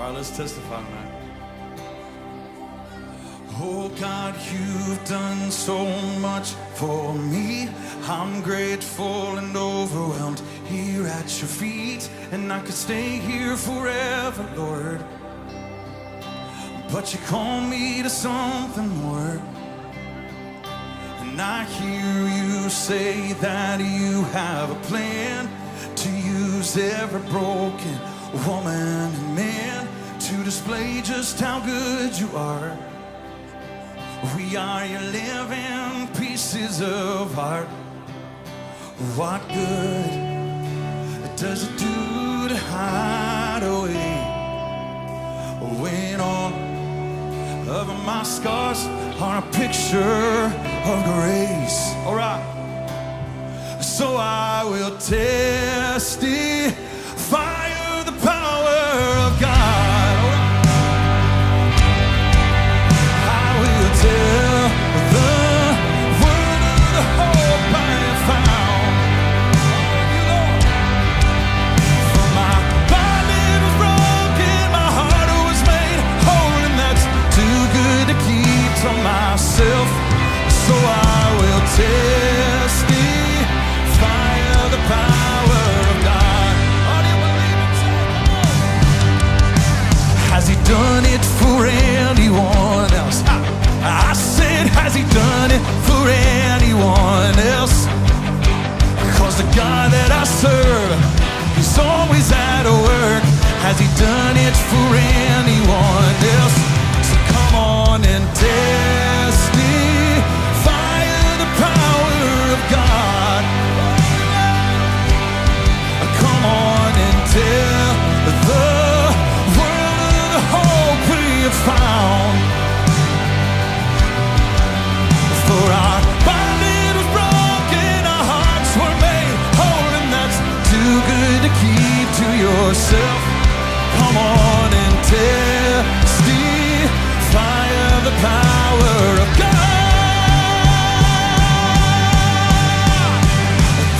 right, let's testify, man. Oh God, you've done so much for me. I'm grateful and overwhelmed here at your feet. And I could stay here forever, Lord, but you call me to something more. And I hear you say that you have a plan to use every broken woman and man to display just how good you are. We are your living pieces of art. What good does it do to hide away when all of my scars are a picture of grace? All right. So I will testify of the power of God. Tell the word of the hope I have found. For my body was broken, my heart was made whole, and that's too good to keep to myself. So I will testify of the power of God. Oh, do you believe it? Has He done it for anyone else? I said, has He done it for anyone else? Cause the God that I serve, He's always at work. Has He done it for anyone else? So come on and testify of the power of God. Come on and tell the world of the hope we have found. For our body was broken, our hearts were made whole, and that's too good to keep to yourself. Come on and testify of the power of God.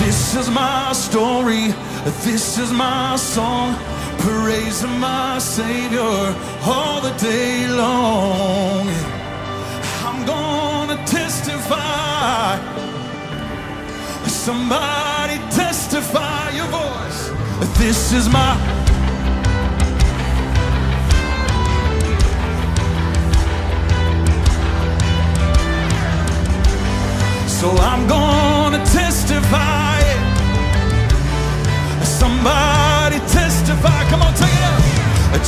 This is my story, this is my song, praising my Savior all the day long. I'm gonna testify. Somebody testify your voice. This is my. So I'm gonna testify. Somebody testify. Come on, take it up.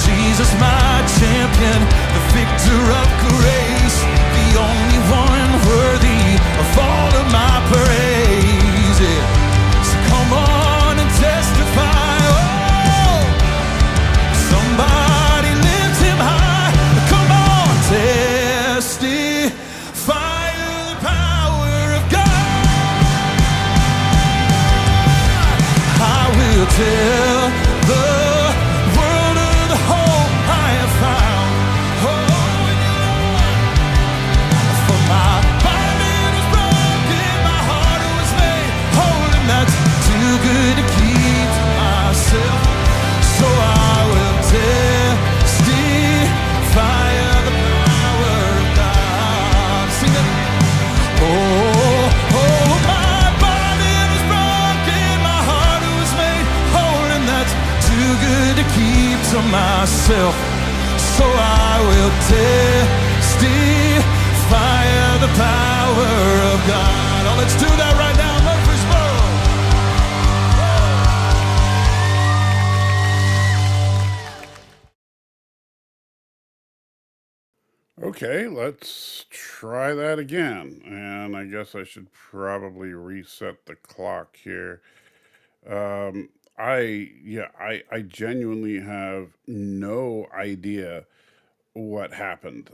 Jesus, my champion, the victor of grace, the only one worthy of all of my praise. Yeah. So come on and testify. Oh, somebody lift Him high. Come on, testify of the power of God. I will tell the world of the hope I have found. Oh, for my body was broken, my heart was made whole, and that's too good to keep to myself. So I will testify of the power of God. Sing it. Oh, my body was broken, my heart was made whole, and that's too good to keep to myself. So I will testify of the power of God. Oh, let's do that right now, Murfreesboro. Okay, let's try that again. And I guess I should probably reset the clock here. I genuinely have no idea what happened.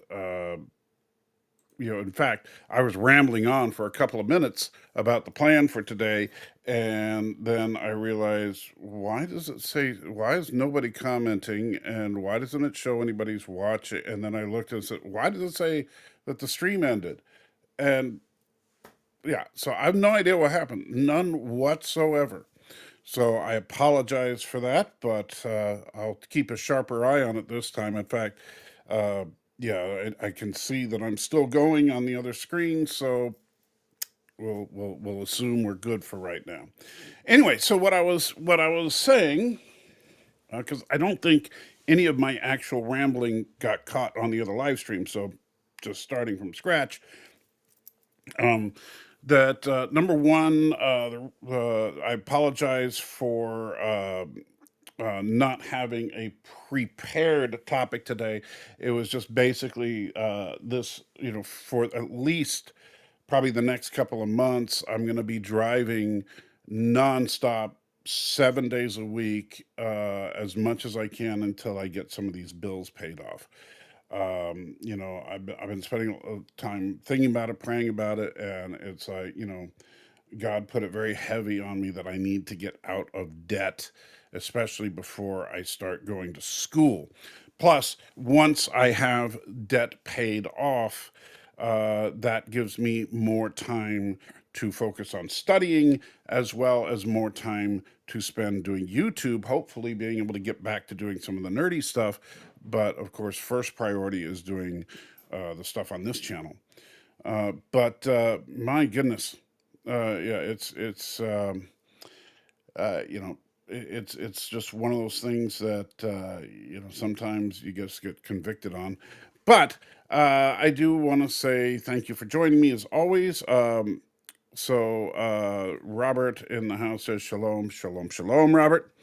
In fact, I was rambling on for a couple of minutes about the plan for today, and then I realized, why is nobody commenting, and why doesn't it show anybody's watching? And then I looked and said, why does it say that the stream ended? And yeah, so I have no idea what happened, none whatsoever. So I apologize for that, but I'll keep a sharper eye on it this time. In fact, uh, yeah, I can see that I'm still going on the other screen, so we'll assume we're good for right now. Anyway, so what I was saying, because I don't think any of my actual rambling got caught on the other live stream, so just starting from scratch. Um, that number one, I apologize for not having a prepared topic today. It was just basically this, for at least probably the next couple of months, I'm going to be driving nonstop 7 days a week, as much as I can until I get some of these bills paid off. I've been spending time thinking about it, praying about it, and it's like, God put it very heavy on me that I need to get out of debt, especially before I start going to school. Plus, once I have debt paid off, that gives me more time to focus on studying as well as more time to spend doing YouTube, hopefully being able to get back to doing some of the nerdy stuff. But of course, first priority is doing the stuff on this channel. But my goodness, yeah, it's you know it's just one of those things that sometimes you just get convicted on. But I do want to say thank you for joining me as always. Robert in the house says shalom, shalom, shalom, Robert.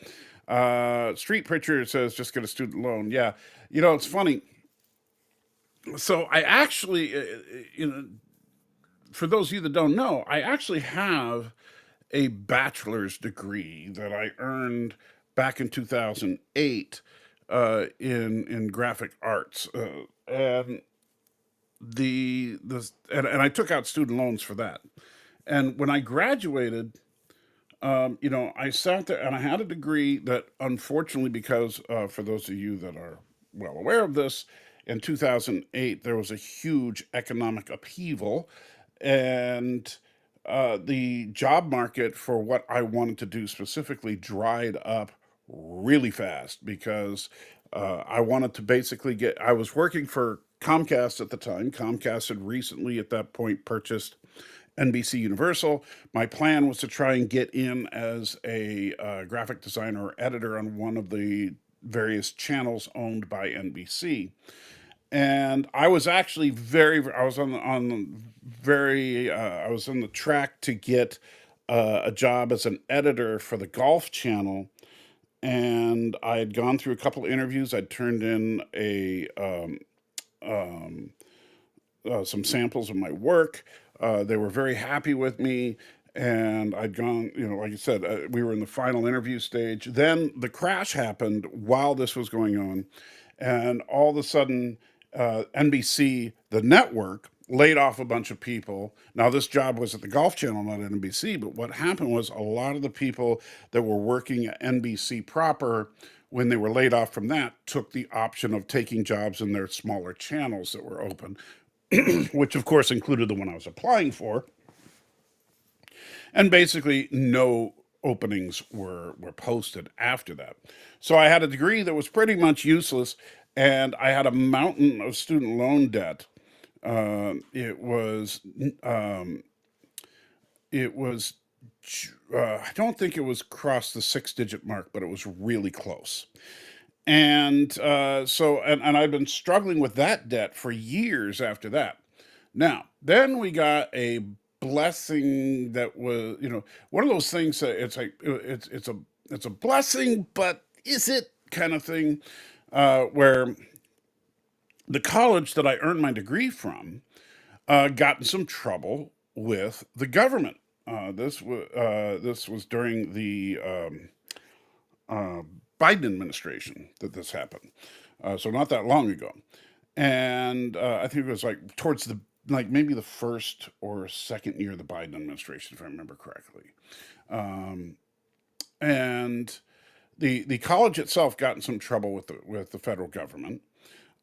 Street Preacher says just get a student loan. Yeah, it's funny. So I actually, for those of you that don't know, I actually have a bachelor's degree that I earned back in 2008 in graphic arts, and and I took out student loans for that. And when I graduated, I sat there and I had a degree that, unfortunately, because for those of you that are well aware of this, in 2008 there was a huge economic upheaval, and the job market for what I wanted to do specifically dried up really fast because I wanted to basically I was working for Comcast at the time. Comcast had recently, at that point, purchased NBC Universal. My plan was to try and get in as a graphic designer or editor on one of the various channels owned by NBC. And I was actually I was on the very, I was on the track to get a job as an editor for the Golf Channel. And I had gone through a couple of interviews. I'd turned in um, some samples of my work. They were very happy with me. And I'd gone, like I said, we were in the final interview stage. Then the crash happened while this was going on. And all of a sudden, NBC, the network, laid off a bunch of people. Now, this job was at the Golf Channel, not at NBC. But what happened was a lot of the people that were working at NBC proper, when they were laid off from that, took the option of taking jobs in their smaller channels that were open, which of course included the one I was applying for. And basically, no openings were posted after that. So I had a degree that was pretty much useless, and I had a mountain of student loan debt. It was it was I don't think it was crossed the 6-digit mark, but it was really close. And and I've been struggling with that debt for years after that. Now, then we got a blessing that was, one of those things that it's like it's a blessing, but is it kind of thing, where the college that I earned my degree from got in some trouble with the government. This was during the uh, Biden administration that this happened, so not that long ago. And I think it was like towards the like maybe the first or second year of the Biden administration, if I remember correctly. Um, and the college itself got in some trouble with the federal government,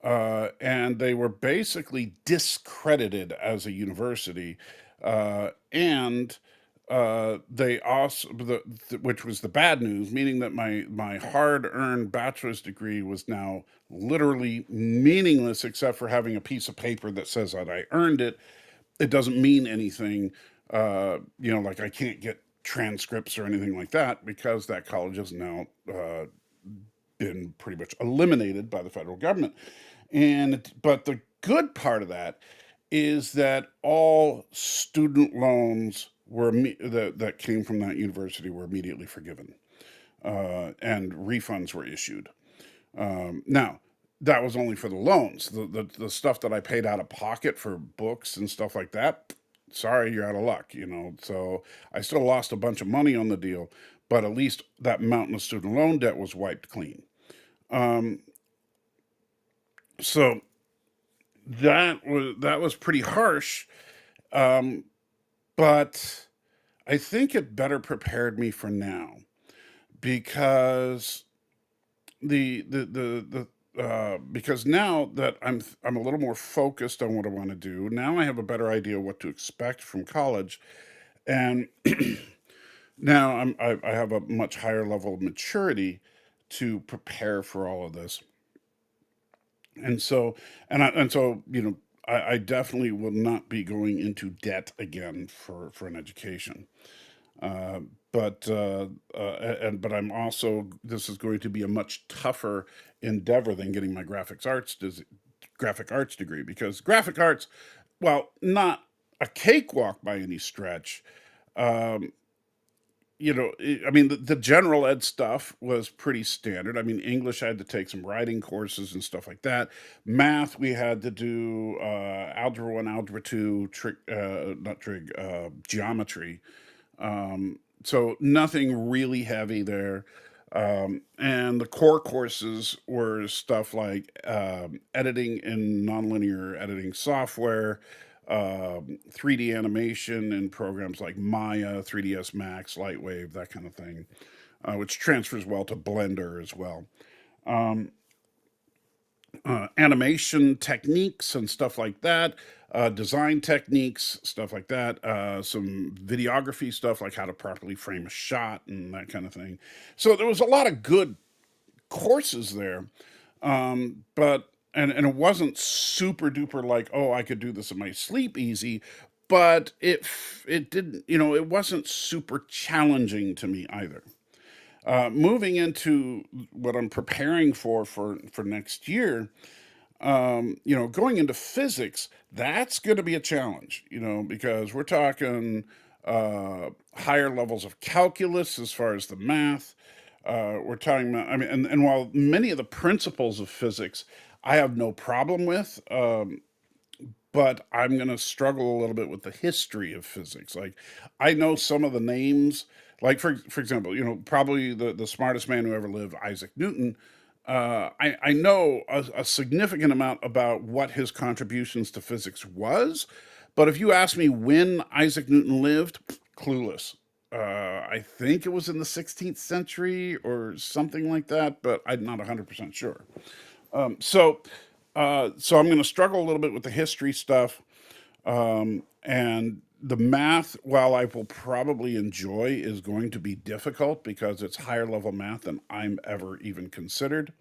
and they were basically discredited as a university, and they also, which was the bad news, meaning that my hard earned bachelor's degree was now literally meaningless except for having a piece of paper that says that I earned it. It doesn't mean anything. Like I can't get transcripts or anything like that because that college has now been pretty much eliminated by the federal government. But the good part of that is that all student loans that came from that university were immediately forgiven, and refunds were issued. Now, that was only for the loans. The stuff that I paid out of pocket for books and stuff like that, sorry, you're out of luck, So I still lost a bunch of money on the deal, but at least that mountain of student loan debt was wiped clean. Um, so that was pretty harsh, um, but I think it better prepared me for now because because now that I'm a little more focused on what I want to do, now I have a better idea what to expect from college, and now I have a much higher level of maturity to prepare for all of this. And so I definitely will not be going into debt again for an education. Uh, but I'm also, this is going to be a much tougher endeavor than getting my graphic arts degree, because graphic arts, well, not a cakewalk by any stretch. Um, I mean, the general ed stuff was pretty standard. I mean, English, I had to take some writing courses and stuff like that. Math, we had to do algebra 1, algebra 2, not trig, geometry. So nothing really heavy there. And the core courses were stuff like editing in nonlinear editing software, 3D animation in programs like Maya, 3ds Max, Lightwave, that kind of thing, which transfers well to Blender as well. Um, Animation techniques and stuff like that, design techniques, stuff like that, some videography stuff like how to properly frame a shot and that kind of thing. So there was a lot of good courses there, but and it wasn't super duper like, oh, I could do this in my sleep easy, but it didn't, it wasn't super challenging to me either. Moving into what I'm preparing for next year, going into physics, that's going to be a challenge, because we're talking higher levels of calculus as far as the math. We're talking about, I mean, and while many of the principles of physics I have no problem with, but I'm going to struggle a little bit with the history of physics. Like, I know some of the names, like for example, probably the smartest man who ever lived, Isaac Newton. I know a significant amount about what his contributions to physics was, but if you ask me when Isaac Newton lived, clueless. I think it was in the 16th century or something like that, but I'm not 100% sure. So I'm going to struggle a little bit with the history stuff, and the math. While I will probably enjoy, is going to be difficult because it's higher level math than I'm ever even considered.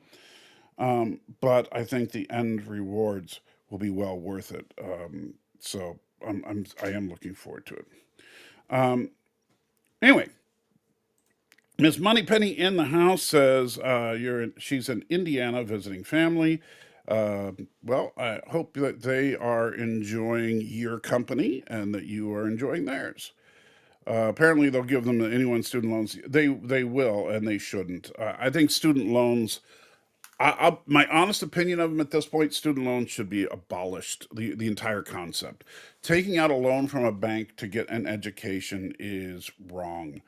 But I think the end rewards will be well worth it. So I am looking forward to it. Um, anyway, Miss Moneypenny in the house says she's in Indiana visiting family. Well, I hope that they are enjoying your company and that you are enjoying theirs. Apparently, they'll give them anyone student loans. They will, and they shouldn't. I think student loans. My honest opinion of them at this point, student loans should be abolished. The entire concept, taking out a loan from a bank to get an education, is wrong,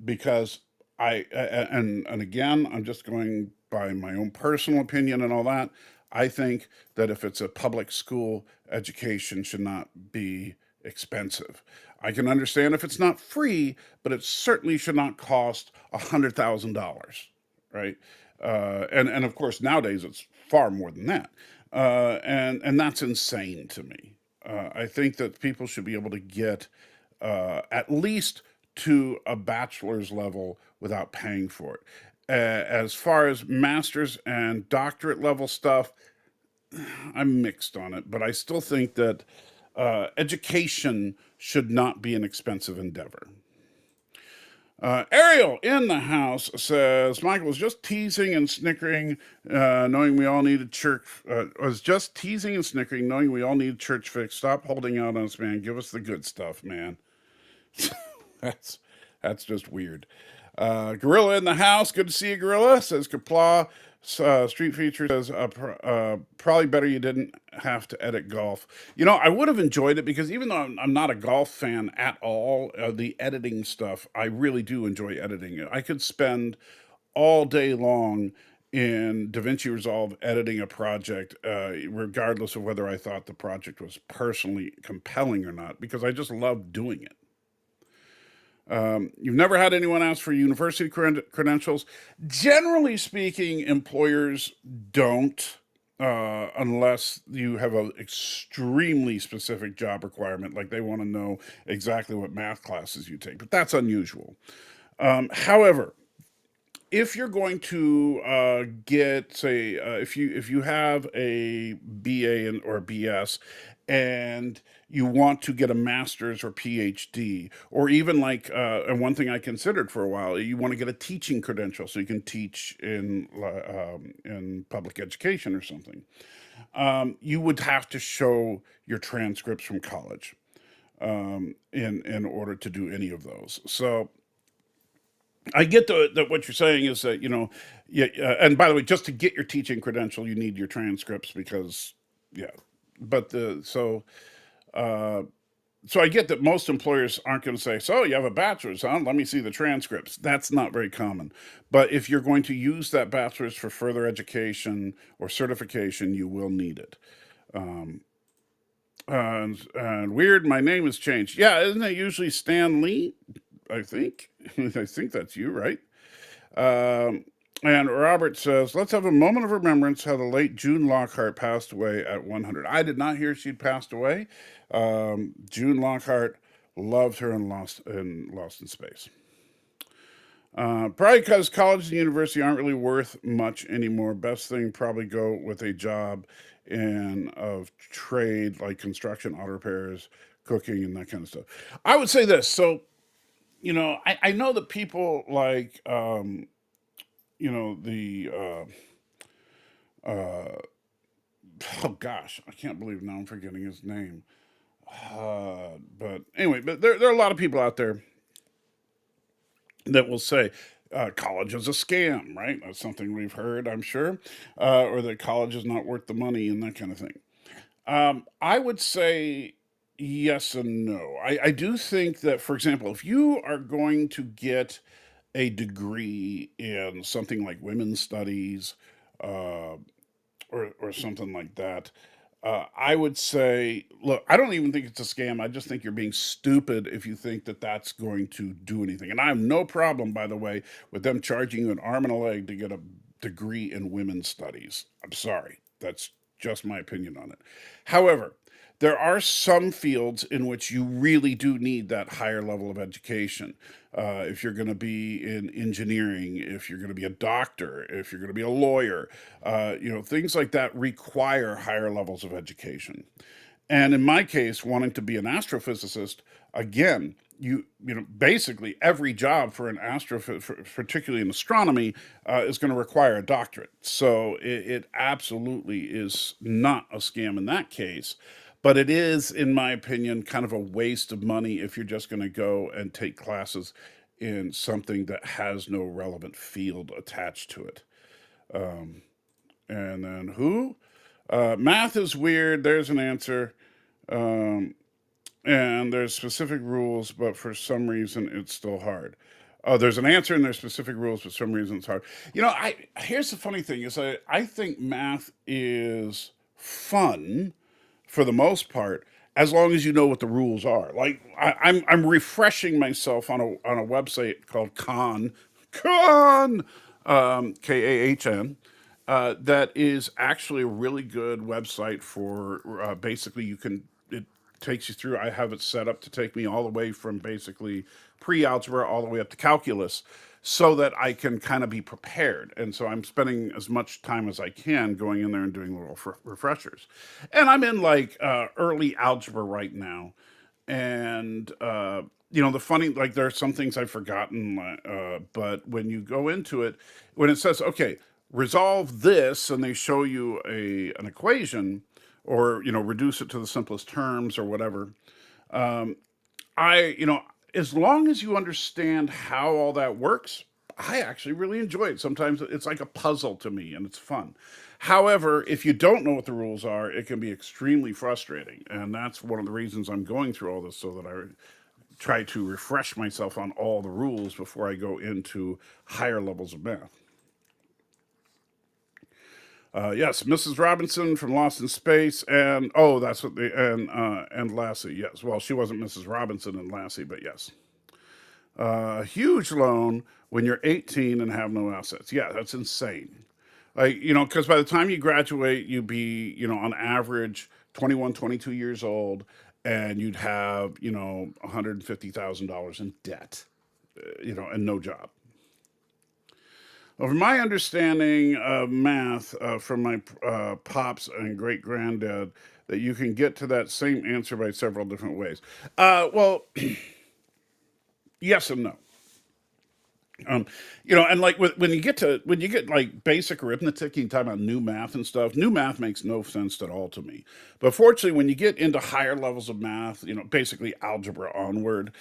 because and again, I'm just going by my own personal opinion and all that. I think that if it's a public school, education should not be expensive. I can understand if it's not free, but it certainly should not cost $100,000, right? And of course nowadays it's far more than that, and that's insane to me. I think that people should be able to get at least to a bachelor's level without paying for it. As far as master's and doctorate level stuff, I'm mixed on it, but I still think that education should not be an expensive endeavor. Ariel in the house says Michael was just teasing and snickering, knowing we all needed church. Was just teasing and snickering, knowing we all needed church fix. Stop holding out on us, man. Give us the good stuff, man. that's that's just weird. Gorilla in the house. Good to see you, Gorilla. Says Kapla. Street Feature says probably better you didn't have to edit golf. You know, I would have enjoyed it because even though I'm not a golf fan at all, the editing stuff, I really do enjoy editing it. I could spend all day long in DaVinci Resolve editing a project, regardless of whether I thought the project was personally compelling or not, because I just love doing it. You've never had anyone ask for university credentials. Generally speaking, employers don't, unless you have an extremely specific job requirement, like they want to know exactly what math classes you take, but that's unusual. However, if you're going to get, say, if you have a BA or a BS, and you want to get a master's or PhD, or even like, and one thing I considered for a while, you want to get a teaching credential so you can teach in public education or something. You would have to show your transcripts from college in order to do any of those. So I get that what you're saying is that, yeah, and by the way, just to get your teaching credential, you need your transcripts because, yeah, but uh, so I get that most employers aren't going to say, so you have a bachelor's, huh? Let me see the transcripts. That's not very common. But if you're going to use that bachelor's for further education or certification, you will need it. And weird, my name has changed. Yeah, isn't it usually Stan Lee? I think. I think that's you, right? Um, and Robert says, let's have a moment of remembrance how the late June Lockhart passed away at 100. I did not hear she'd passed away. June Lockhart, loved her and Lost in Space. Probably because college and university aren't really worth much anymore. Best thing, probably go with a job in of trade like construction, auto repairs, cooking, and that kind of stuff. I would say this. So, I know that people like, the, oh gosh, I can't believe now I'm forgetting his name. But anyway, but there are a lot of people out there that will say college is a scam, right? That's something we've heard, I'm sure, or that college is not worth the money and that kind of thing. I would say yes and no. I do think that, for example, if you are going to get a degree in something like women's studies, uh, or something like that, I would say, look, I don't even think it's a scam. I just think you're being stupid if you think that that's going to do anything. And I have no problem, by the way, with them charging you an arm and a leg to get a degree in women's studies. I'm sorry. That's just my opinion on it. However, there are some fields in which you really do need that higher level of education. If you're going to be in engineering, if you're going to be a doctor, if you're going to be a lawyer, things like that require higher levels of education. And in my case, wanting to be an astrophysicist, again, basically every job for an astrophysicist, particularly in astronomy, is going to require a doctorate. So it absolutely is not a scam in that case. But it is, in my opinion, kind of a waste of money if you're just going to go and take classes in something that has no relevant field attached to it. And then who? Math is weird. There's an answer. Um, and there's specific rules, but for some reason it's still hard. Oh, there's an answer and there's specific rules, but for some reason it's hard. I here's the funny thing is I think math is fun for the most part, as long as you know what the rules are. Like I'm refreshing myself on a website called Khan, Kahn, that is actually a really good website for basically you can it takes you through. I have it set up to take me all the way from basically pre-algebra all the way up to calculus, so that I can kind of be prepared. And so I'm spending as much time as I can going in there and doing little refreshers. And I'm in like early algebra right now. And the funny, like, there are some things I've forgotten, but when you go into it, when it says, okay, resolve this, and they show you an equation, or reduce it to the simplest terms or whatever, I, as long as you understand how all that works, I actually really enjoy it. Sometimes it's like a puzzle to me, and it's fun. However, if you don't know what the rules are, it can be extremely frustrating. And that's one of the reasons I'm going through all this, so that I try to refresh myself on all the rules before I go into higher levels of math. Yes, Mrs. Robinson from Lost in Space, and that's what and Lassie. Yes, well, she wasn't Mrs. Robinson and Lassie, but yes. Huge loan when you're 18 and have no assets. Yeah, that's insane. Like, because by the time you graduate, you'd be, on average 21, 22 years old, and you'd have, $150,000 in debt, and no job. Well, from my understanding of math, from my pops and great granddad, that you can get to that same answer by several different ways. Well, yes and no. And like when you get like basic arithmetic, you talk about new math and stuff. New math makes no sense at all to me. But fortunately, when you get into higher levels of math, basically algebra onward,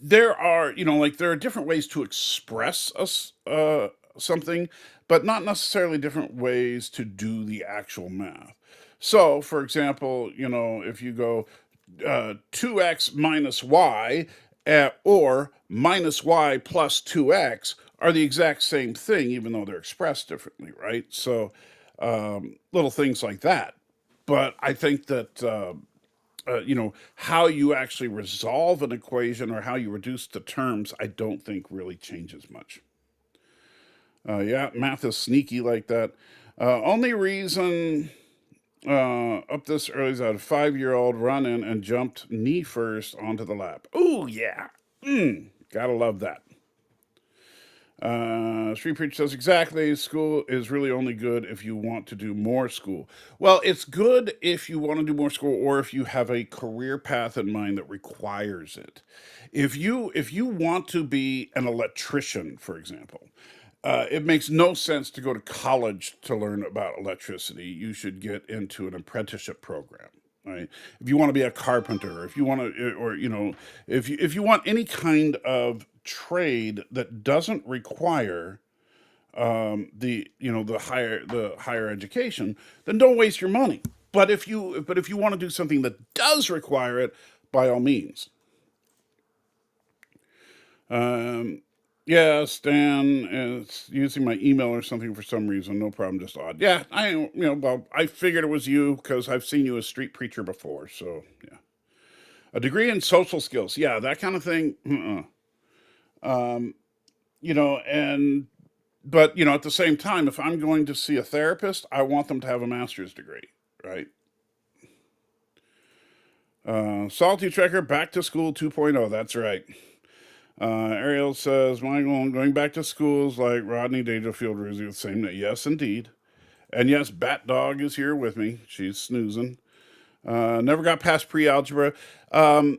there are there are different ways to express something, but not necessarily different ways to do the actual math. So, for example, if you go 2x minus y, or minus y plus 2x are the exact same thing, even though they're expressed differently, right? So, little things like that. But I think that how you actually resolve an equation or how you reduce the terms, I don't think really changes much. Yeah, math is sneaky like that. Only reason up this early is that a 5-year-old run in and jumped knee first onto the lap. Oh, yeah. Gotta love that. Street Preach says, exactly, school is really only good if you want to do more school. Well, it's good if you want to do more school, or if you have a career path in mind that requires it. If you want to be an electrician, for example, it makes no sense to go to college to learn about electricity. You should get into an apprenticeship program. Right. If you want to be a carpenter, if you want to, or if you want any kind of trade that doesn't require the higher education, then don't waste your money. But if you want to do something that does require it, by all means. Yeah, Stan is using my email or something for some reason. No problem, just odd. Yeah, well, I figured it was you because I've seen you as Street Preacher before. So yeah, a degree in social skills. Yeah, that kind of thing. But at the same time, if I'm going to see a therapist, I want them to have a master's degree, right? Salty Trekker, back to school 2.0. That's right. Ariel says, Michael, going back to schools like Rodney Dangerfield, Rizzi with the same name. Yes, indeed. And yes, Bat Dog is here with me. She's snoozing. Never got past pre-algebra. I'll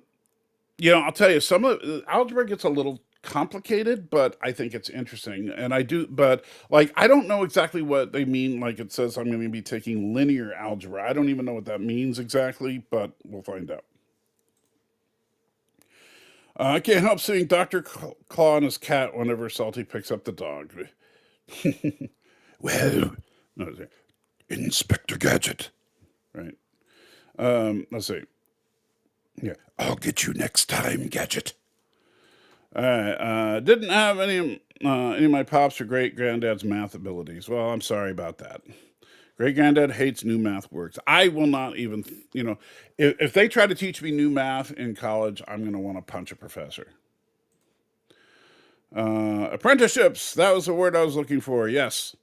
tell you, some of algebra gets a little complicated, but I think it's interesting. And I do, but like, I don't know exactly what they mean. Like it says, I'm going to be taking linear algebra. I don't even know what that means exactly, but we'll find out. I can't help seeing Dr. Claw and his cat whenever Salty picks up the dog. Well, no, Inspector Gadget. Right. Let's see. Yeah. I'll get you next time, Gadget. All right. Didn't have any of my pops or great granddad's math abilities. Well, I'm sorry about that. Great granddad hates new math words. I will not even, if they try to teach me new math in college, I'm going to want to punch a professor. Apprenticeships. That was the word I was looking for. Yes.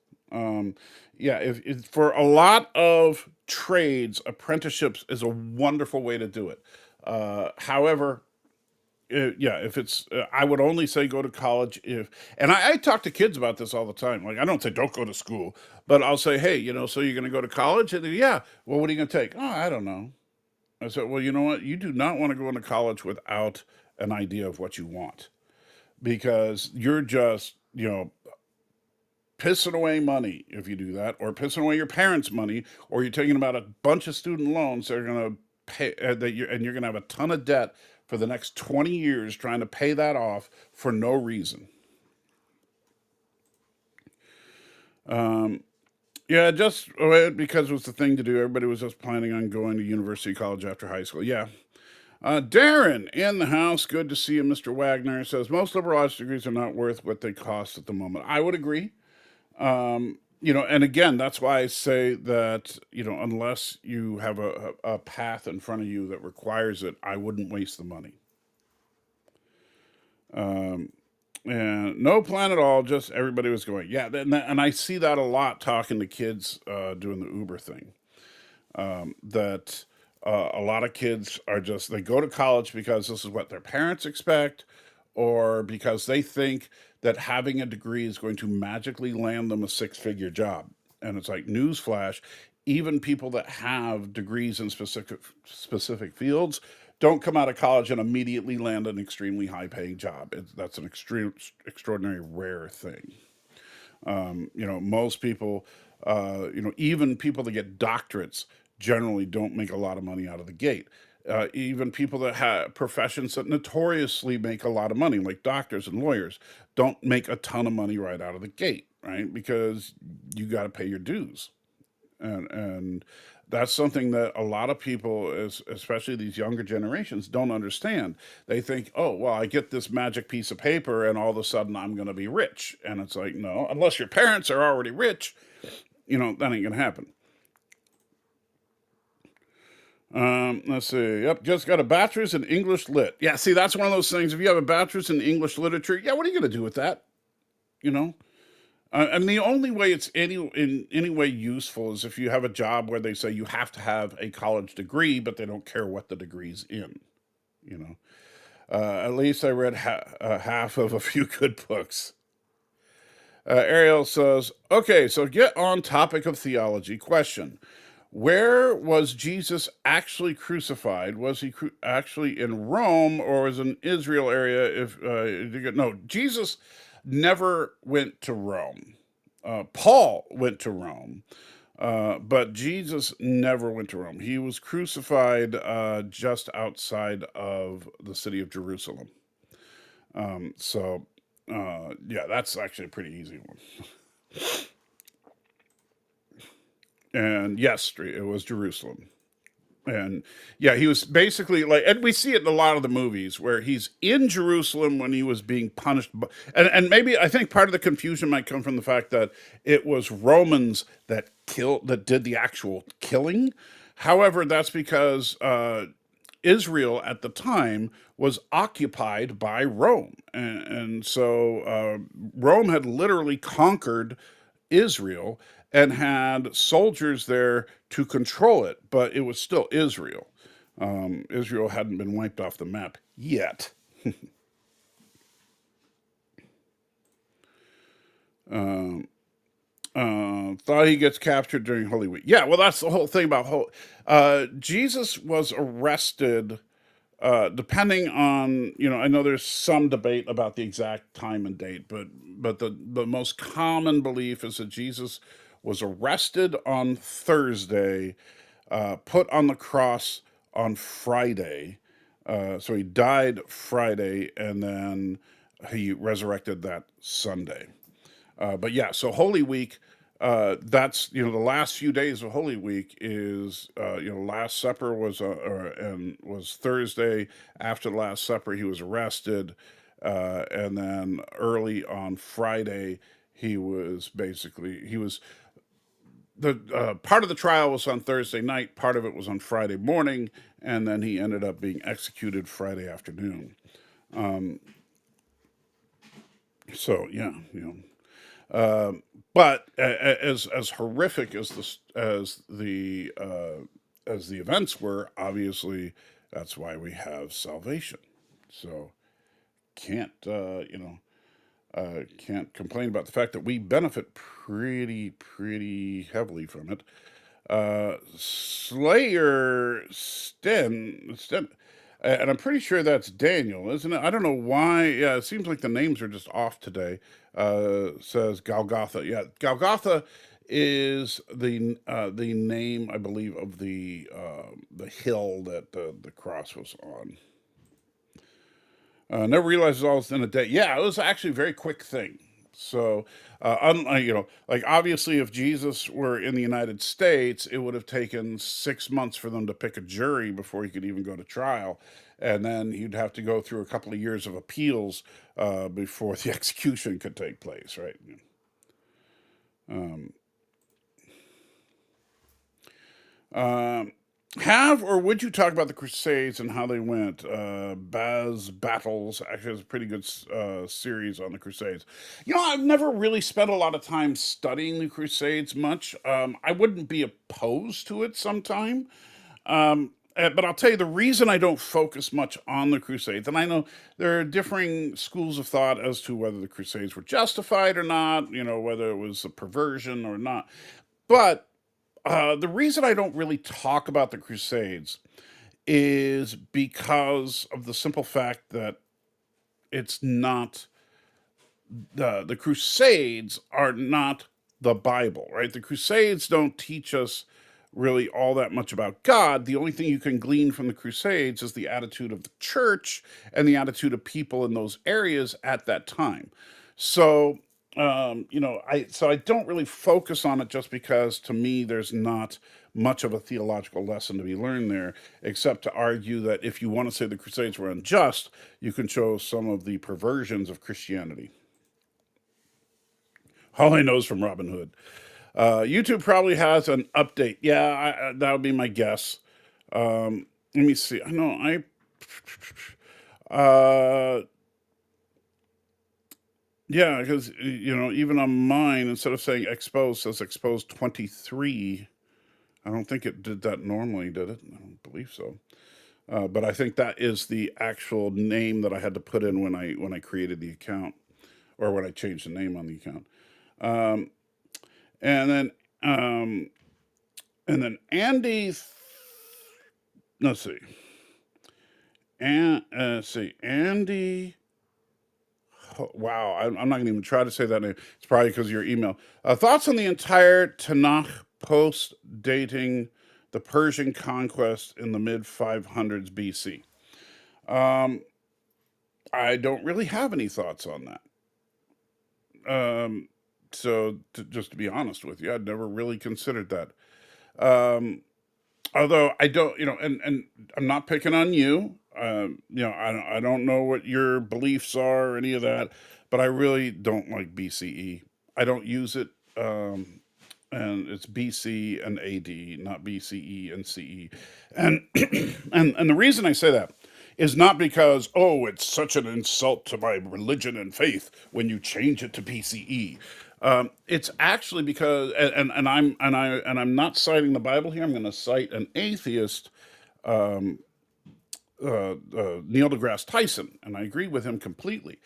Yeah, if for a lot of trades, apprenticeships is a wonderful way to do it. However, yeah, if it's, I would only say go to college if, and I talk to kids about this all the time. Like, I don't say don't go to school, but I'll say, hey, so you're going to go to college? And they, yeah, well, what are you going to take? Oh, I don't know. I said, well, you know what? You do not want to go into college without an idea of what you want because you're just, pissing away money if you do that, or pissing away your parents' money, or you're taking about a bunch of student loans that are going to pay and you're going to have a ton of debt for the next 20 years trying to pay that off for no reason. Yeah, just because it was the thing to do. Everybody was just planning on going to university college after high school. Yeah. Darren in the house. Good to see you, Mr. Wagner. Says most liberal arts degrees are not worth what they cost at the moment. I would agree. And again, that's why I say that, unless you have a path in front of you that requires it, I wouldn't waste the money. And no plan at all, just everybody was going. Yeah, and I see that a lot talking to kids doing the Uber thing. That a lot of kids are just, they go to college because this is what their parents expect, or because they think that having a degree is going to magically land them a six-figure job. And it's like newsflash, even people that have degrees in specific fields don't come out of college and immediately land an extremely high-paying job. That's an extraordinary rare thing. Most people, even people that get doctorates generally don't make a lot of money out of the gate. Even people that have professions that notoriously make a lot of money, like doctors and lawyers, don't make a ton of money right out of the gate, right? Because you got to pay your dues, and that's something that a lot of people, especially these younger generations, don't understand. They think, oh, well, I get this magic piece of paper and all of a sudden I'm going to be rich. And it's like, no, unless your parents are already rich, that ain't going to happen. Let's see. Yep, just got a bachelor's in English lit. Yeah, see, that's one of those things. If you have a bachelor's in English literature, yeah, what are you going to do with that? You know, and the only way it's in any way useful is if you have a job where they say you have to have a college degree, but they don't care what the degree's in. You know, at least I read half of a few good books. Ariel says, "Okay, so get on topic of theology. Question: Where was Jesus actually crucified? Was he actually in Rome or was it an Israel area? If no, Jesus never went to Rome. Paul went to Rome, but Jesus never went to Rome. He was crucified just outside of the city of Jerusalem. Yeah, that's actually a pretty easy one. And yes, it was Jerusalem. And yeah, he was basically like, and we see it in a lot of the movies where he's in Jerusalem when he was being punished. And maybe I think part of the confusion might come from the fact that it was Romans that did the actual killing. However, that's because Israel at the time was occupied by Rome. And so Rome had literally conquered Israel and had soldiers there to control it, but it was still Israel. Israel hadn't been wiped off the map yet. Thought he gets captured during Holy Week. Yeah, well, that's the whole thing about Jesus was arrested. Depending on, I know there's some debate about the exact time and date, but the most common belief is that Jesus was arrested on Thursday, put on the cross on Friday. So he died Friday, and then he resurrected that Sunday. But yeah, so Holy Week, that's the last few days of Holy Week is Last Supper was Thursday. After the Last Supper, he was arrested, and then early on Friday, he was the part of the trial was on Thursday night, part of it was on Friday morning, and then he ended up being executed Friday afternoon. So yeah, But as horrific as as the events were, obviously that's why we have salvation. So can't can't complain about the fact that we benefit pretty heavily from it. Slayer Sten, and I'm pretty sure that's Daniel, isn't it? I don't know why. Yeah, it seems like the names are just off today. Says Golgotha. Yeah, Golgotha is the name, I believe, of the hill that the cross was on. Never realized it all was in a day. Yeah, it was actually a very quick thing. So, like obviously, if Jesus were in the United States, it would have taken 6 months for them to pick a jury before he could even go to trial, and then he'd have to go through a couple of years of appeals before the execution could take place, right? Um, um, have or would you talk about the Crusades and how they went? Baz Battles actually has a pretty good series on the Crusades. I've never really spent a lot of time studying the Crusades much. I wouldn't be opposed to it sometime. But I'll tell you the reason I don't focus much on the Crusades, and I know there are differing schools of thought as to whether the Crusades were justified or not, whether it was a perversion or not. But the reason I don't really talk about the Crusades is because of the simple fact that it's not the Crusades are not the Bible, right? The Crusades don't teach us really all that much about God. The only thing you can glean from the Crusades is the attitude of the church and the attitude of people in those areas at that time. So, I don't really focus on it just because to me there's not much of a theological lesson to be learned there, except to argue that if you want to say the Crusades were unjust, you can show some of the perversions of Christianity. All I know is from Robin Hood. YouTube probably has an update. Yeah, that would be my guess. Let me see. I know uh, yeah, because even on mine, instead of saying expose, says expose 23. I don't think it did that normally, did it? I don't believe so. But I think that is the actual name that I had to put in when I created the account, or when I changed the name on the account. Um, and then um, and then Andy. Let's see. And see Andy. Wow, I'm not going to even try to say that name. It's probably because of your email. Thoughts on the entire Tanakh post dating the Persian conquest in the mid 500s BC. Um, I don't really have any thoughts on that. Um, just to be honest with you, I'd never really considered that. Um, Although I don't, and I'm not picking on you. I don't know what your beliefs are or any of that, but I really don't like BCE. I don't use it, and it's BC and AD, not BCE and CE. And and the reason I say that is not because, oh, it's such an insult to my religion and faith when you change it to BCE. It's actually because, and I'm not citing the Bible here. I'm going to cite an atheist, Neil deGrasse Tyson, and I agree with him completely.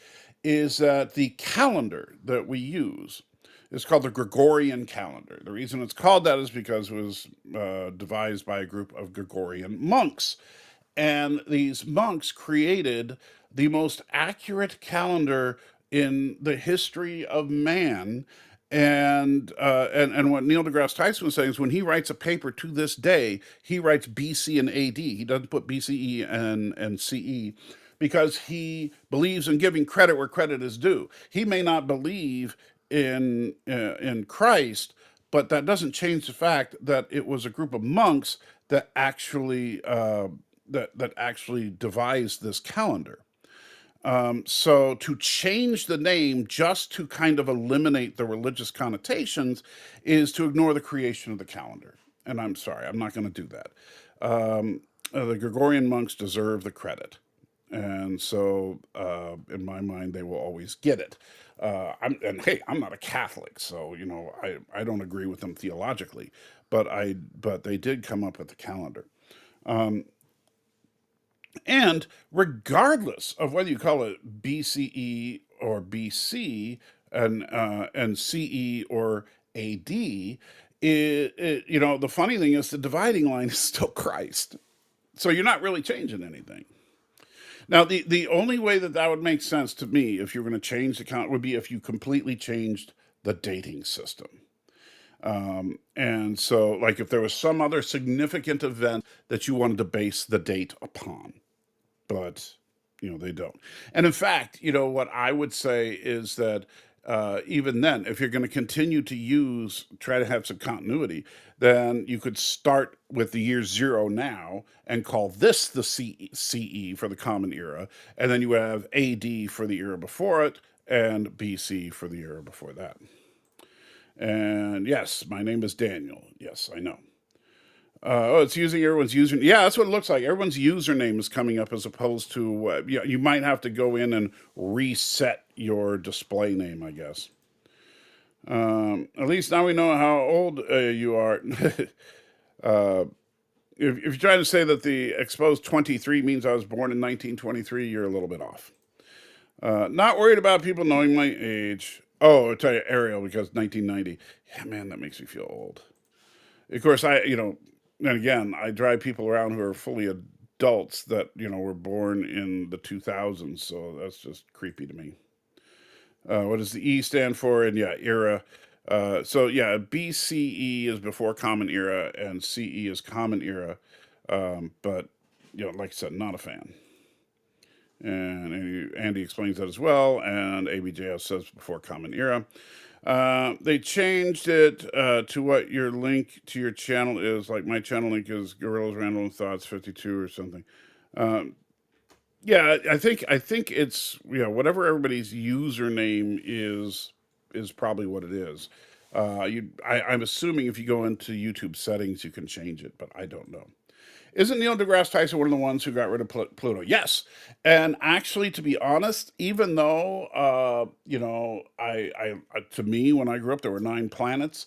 Is that the calendar that we use is called the Gregorian calendar. The reason it's called that is because it was devised by a group of Gregorian monks. And these monks created the most accurate calendar in the history of man. And what Neil deGrasse Tyson was saying is when he writes a paper to this day, he writes BC and AD. He doesn't put BCE and CE because he believes in giving credit where credit is due. He may not believe in Christ, but that doesn't change the fact that it was a group of monks that actually that actually devised this calendar. So to change the name just to kind of eliminate the religious connotations is to ignore the creation of the calendar. And I'm sorry, I'm not going to do that. The Gregorian monks deserve the credit. And so, in my mind, they will always get it. And hey, I'm not a Catholic, so I don't agree with them theologically, but they did come up with the calendar. And regardless of whether you call it BCE or BC and CE or AD, the funny thing is the dividing line is still Christ. So you're not really changing anything. Now, the only way that that would make sense to me, if you're going to change the count, would be if you completely changed the dating system. And so, like, if there was some other significant event that you wanted to base the date upon, but they don't. And in fact, what I would say is that even then, if you're going to continue to try to have some continuity, then you could start with the year zero now and call this the CE for the Common Era, and then you would have AD for the era before it, and BC for the era before that. And yes, my name is Daniel. Yes, I know. It's using everyone's username. Yeah, that's what it looks like. Everyone's username is coming up as opposed to, you might have to go in and reset your display name, I guess. At least now we know how old you are. If you're trying to say that the exposed 23 means I was born in 1923, you're a little bit off. Not worried about people knowing my age. Oh, I'll tell you, Ariel, because 1990. Yeah, man, that makes me feel old. Of course, and again, I drive people around who are fully adults that, were born in the 2000s. So that's just creepy to me. What does the E stand for? And yeah, era. So yeah, BCE is before Common Era and CE is Common Era. But, like I said, not a fan. And Andy explains that as well. And ABJS says before Common Era. They changed it to what your link to your channel is. Like my channel link is Gorillas Random Thoughts 52 or something. Yeah, I think it's whatever everybody's username is probably what it is. I'm assuming if you go into YouTube settings, you can change it, but I don't know. Isn't Neil deGrasse Tyson one of the ones who got rid of Pluto? Yes. And actually, to be honest, even though, to me, when I grew up, there were 9 planets.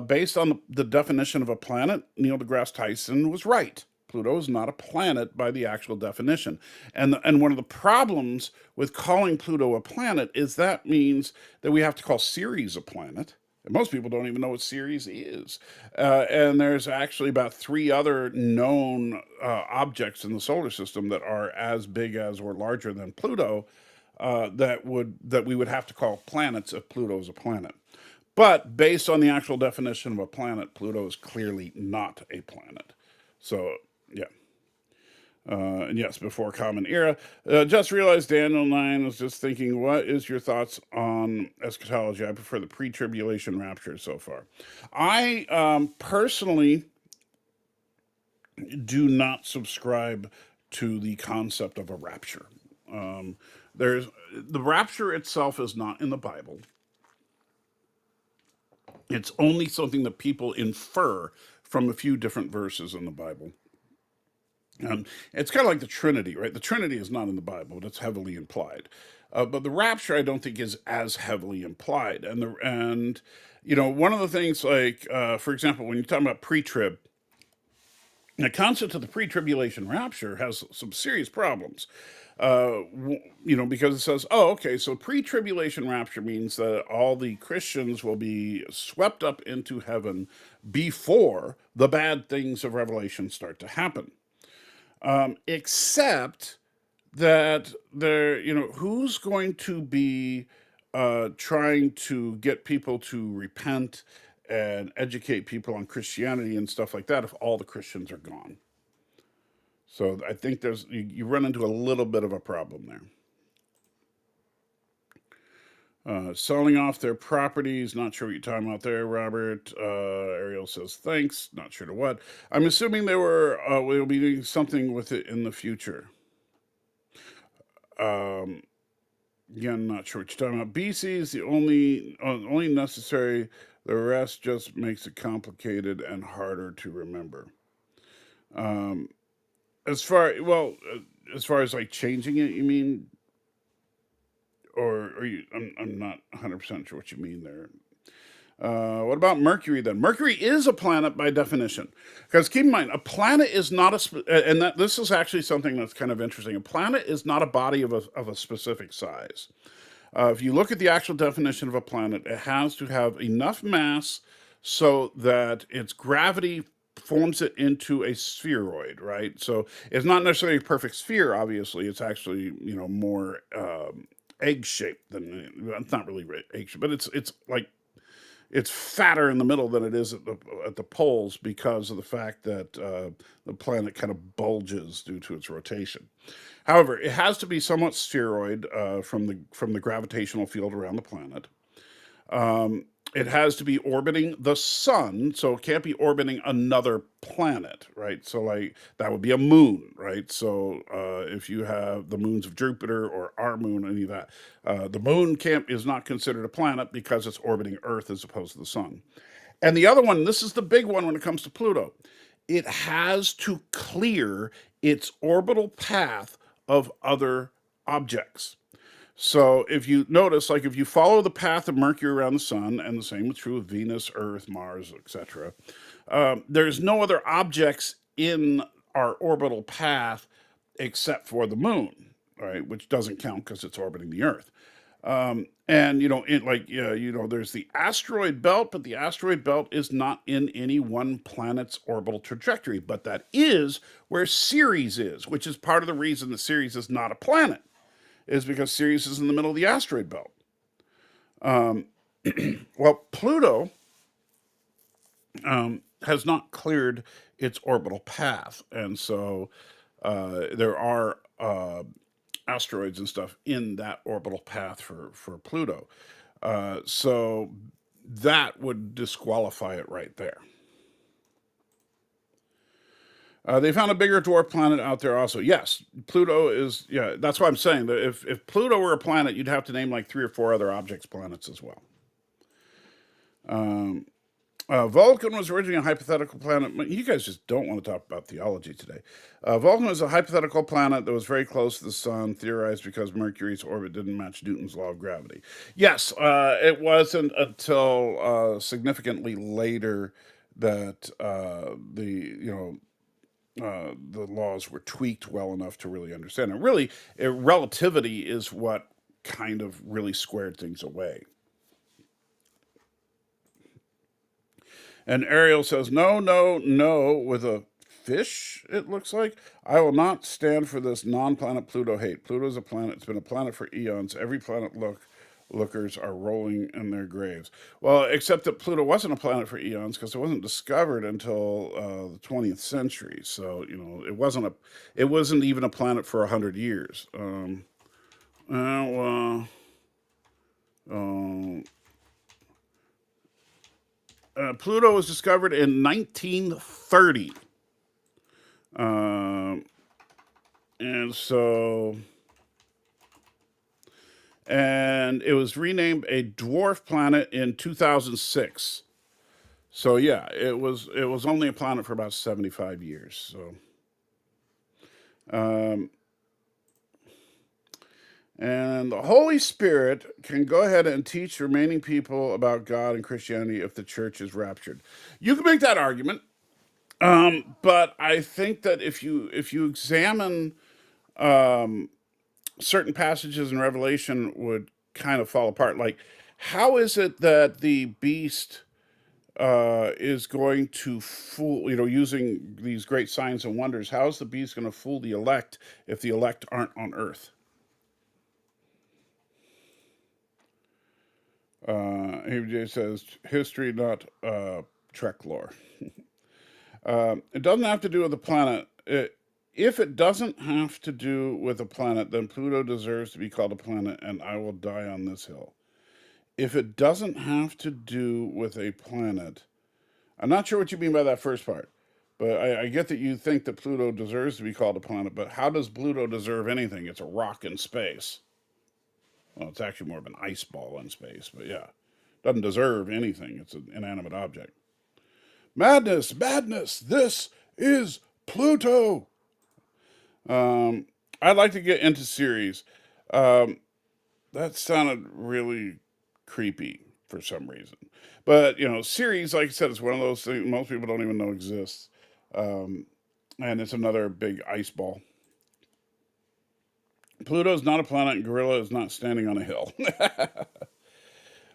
Based on the definition of a planet, Neil deGrasse Tyson was right. Pluto is not a planet by the actual definition. And one of the problems with calling Pluto a planet is that means that we have to call Ceres a planet. Most people don't even know what Ceres is. And there's actually about 3 other known objects in the solar system that are as big as or larger than Pluto that we would have to call planets if Pluto is a planet. But based on the actual definition of a planet, Pluto is clearly not a planet. So, yeah. And yes, before Common Era. Just realized Daniel 9 was just thinking, what is your thoughts on eschatology? I prefer the pre-tribulation rapture so far. I personally do not subscribe to the concept of a rapture. There's the rapture itself is not in the Bible. It's only something that people infer from a few different verses in the Bible. It's kind of like the Trinity, right? The Trinity is not in the Bible, but it's heavily implied. But the rapture, I don't think, is as heavily implied. And one of the things, like for example, when you're talking about pre-trib, the concept of the pre-tribulation rapture has some serious problems. Because it says, oh, okay, so pre-tribulation rapture means that all the Christians will be swept up into heaven before the bad things of Revelation start to happen. Except that who's going to be trying to get people to repent and educate people on Christianity and stuff like that if all the Christians are gone? So I think you run into a little bit of a problem there. Selling off their properties. Not sure what you're talking about there, Robert. Ariel says thanks. Not sure to what. I'm assuming we'll be doing something with it in the future. Again, not sure what you're talking about. BC is the only necessary. The rest just makes it complicated and harder to remember. as far as like changing it, you mean, or are you? I'm not 100% sure what you mean there. What about Mercury then? Mercury is a planet by definition. Because keep in mind, a planet is not and that this is actually something that's kind of interesting. A planet is not a body of a specific size. If you look at the actual definition of a planet, it has to have enough mass so that its gravity forms it into a spheroid, right? So it's not necessarily a perfect sphere, obviously. It's actually, more egg shaped than, it's not really egg shaped, but it's like it's fatter in the middle than it is at the poles because of the fact that the planet kind of bulges due to its rotation. However, it has to be somewhat spheroid from the gravitational field around the planet. It has to be orbiting the sun, so it can't be orbiting another planet, right? So, like, that would be a moon, right? So, if you have the moons of Jupiter or our moon, any of that, the moon can't is not considered a planet because it's orbiting Earth as opposed to the sun. And the other one, this is the big one when it comes to Pluto, it has to clear its orbital path of other objects. So if you notice, like if you follow the path of Mercury around the sun, and the same is true of Venus, Earth, Mars, etc., there's no other objects in our orbital path except for the moon, right? Which doesn't count because it's orbiting the Earth. And there's the asteroid belt, but the asteroid belt is not in any one planet's orbital trajectory. But that is where Ceres is, which is part of the reason that Ceres is not a planet, is because Ceres is in the middle of the asteroid belt. Well, Pluto has not cleared its orbital path, and so there are asteroids and stuff in that orbital path for Pluto. So that would disqualify it right there. They found a bigger dwarf planet out there also. Yes, Pluto is, yeah, that's what I'm saying. That if Pluto were a planet, you'd have to name like 3 or 4 other objects planets as well. Vulcan was originally a hypothetical planet. You guys just don't want to talk about theology today. Vulcan was a hypothetical planet that was very close to the sun, theorized because Mercury's orbit didn't match Newton's law of gravity. Yes, it wasn't until significantly later that the laws were tweaked well enough to really understand it. Really, relativity is what kind of really squared things away. And Ariel says, no, no, no, with a fish, it looks like. I will not stand for this non-planet Pluto hate. Pluto is a planet. It's been a planet for eons. Every planet lookers are rolling in their graves. Well, except that Pluto wasn't a planet for eons because it wasn't discovered until the 20th century. So, it wasn't even a planet for 100 years. Pluto was discovered in 1930. And it was renamed a dwarf planet in 2006. So yeah, it was only a planet for about 75 years. So, and the Holy Spirit can go ahead and teach remaining people about God and Christianity if the church is raptured. You can make that argument, but I think that if you examine certain passages in Revelation, would kind of fall apart. Like, how is it that the beast is going to fool? Using these great signs and wonders, how is the beast going to fool the elect if the elect aren't on earth? AJ says, history, not Trek lore. It doesn't have to do with the planet. If it doesn't have to do with a planet, then Pluto deserves to be called a planet, and I will die on this hill. If it doesn't have to do with a planet, I'm not sure what you mean by that first part, but I get that you think that Pluto deserves to be called a planet, but how does Pluto deserve anything? It's a rock in space. Well, it's actually more of an ice ball in space, but yeah. Doesn't deserve anything. It's an inanimate object. Madness, madness, this is Pluto. Um, I'd like to get into series. Um, that sounded really creepy for some reason. But, series, like I said, is one of those things most people don't even know exists. Um, and it's another big ice ball. Pluto's not a planet, and Gorilla is not standing on a hill.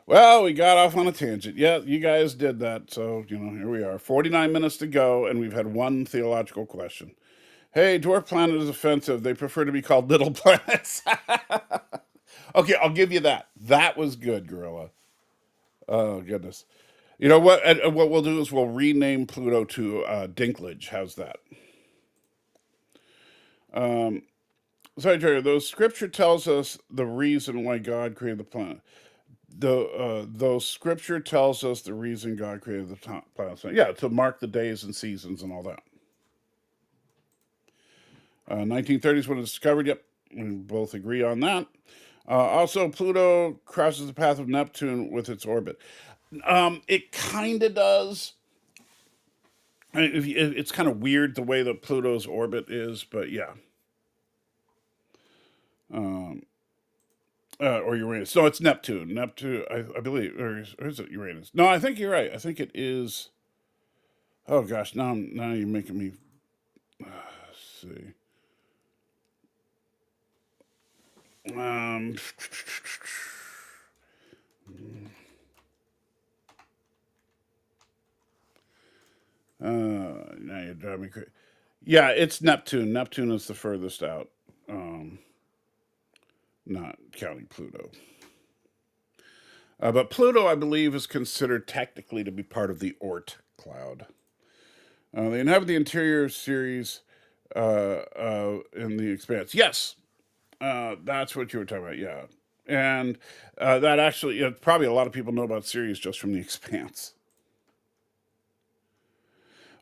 Well, we got off on a tangent. Yeah, you guys did that. So, here we are. 49 minutes to go, and we've had one theological question. Hey, dwarf planet is offensive. They prefer to be called little planets. Okay, I'll give you that. That was good, Gorilla. Oh, goodness. You know what? What we'll do is we'll rename Pluto to Dinklage. How's that? Sorry, Jerry. Though Scripture tells us the reason why God created the planet. Though Scripture tells us the reason God created the planet. So, yeah, to mark the days and seasons and all that. 1930s when it was discovered. Yep, we both agree on that. Also, Pluto crosses the path of Neptune with its orbit. It kind of does. It's kind of weird the way that Pluto's orbit is, but yeah. Um, or Uranus. No, it's Neptune. Neptune, I believe. Or is it Uranus? No, I think you're right. I think it is. Oh, gosh. Now you're making me. Let's see. Um, now you're driving me crazy. Yeah, it's Neptune. Neptune is the furthest out, not counting Pluto. But Pluto, I believe, is considered technically to be part of the Oort cloud. They inhabit the interior series in the expanse. Yes, that's what you were talking about. Yeah, and that actually, probably a lot of people know about Sirius just from the expanse.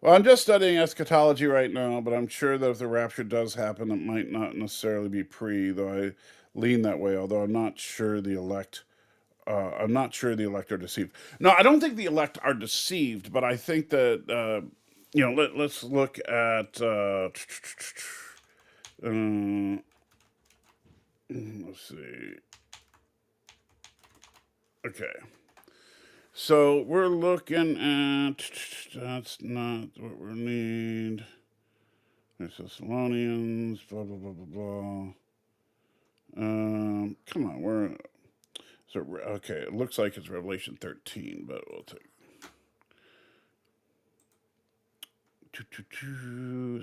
Well, I'm just studying eschatology right now, but I'm sure that if the rapture does happen, it might not necessarily be pre, though I lean that way, although I'm not sure the elect are deceived. No, I don't think the elect are deceived, but I think that, let's look at, let's see. Okay. So we're looking at, that's not what we need. Thessalonians, blah blah blah blah blah. Come on, okay. It looks like it's Revelation 13, but we'll take.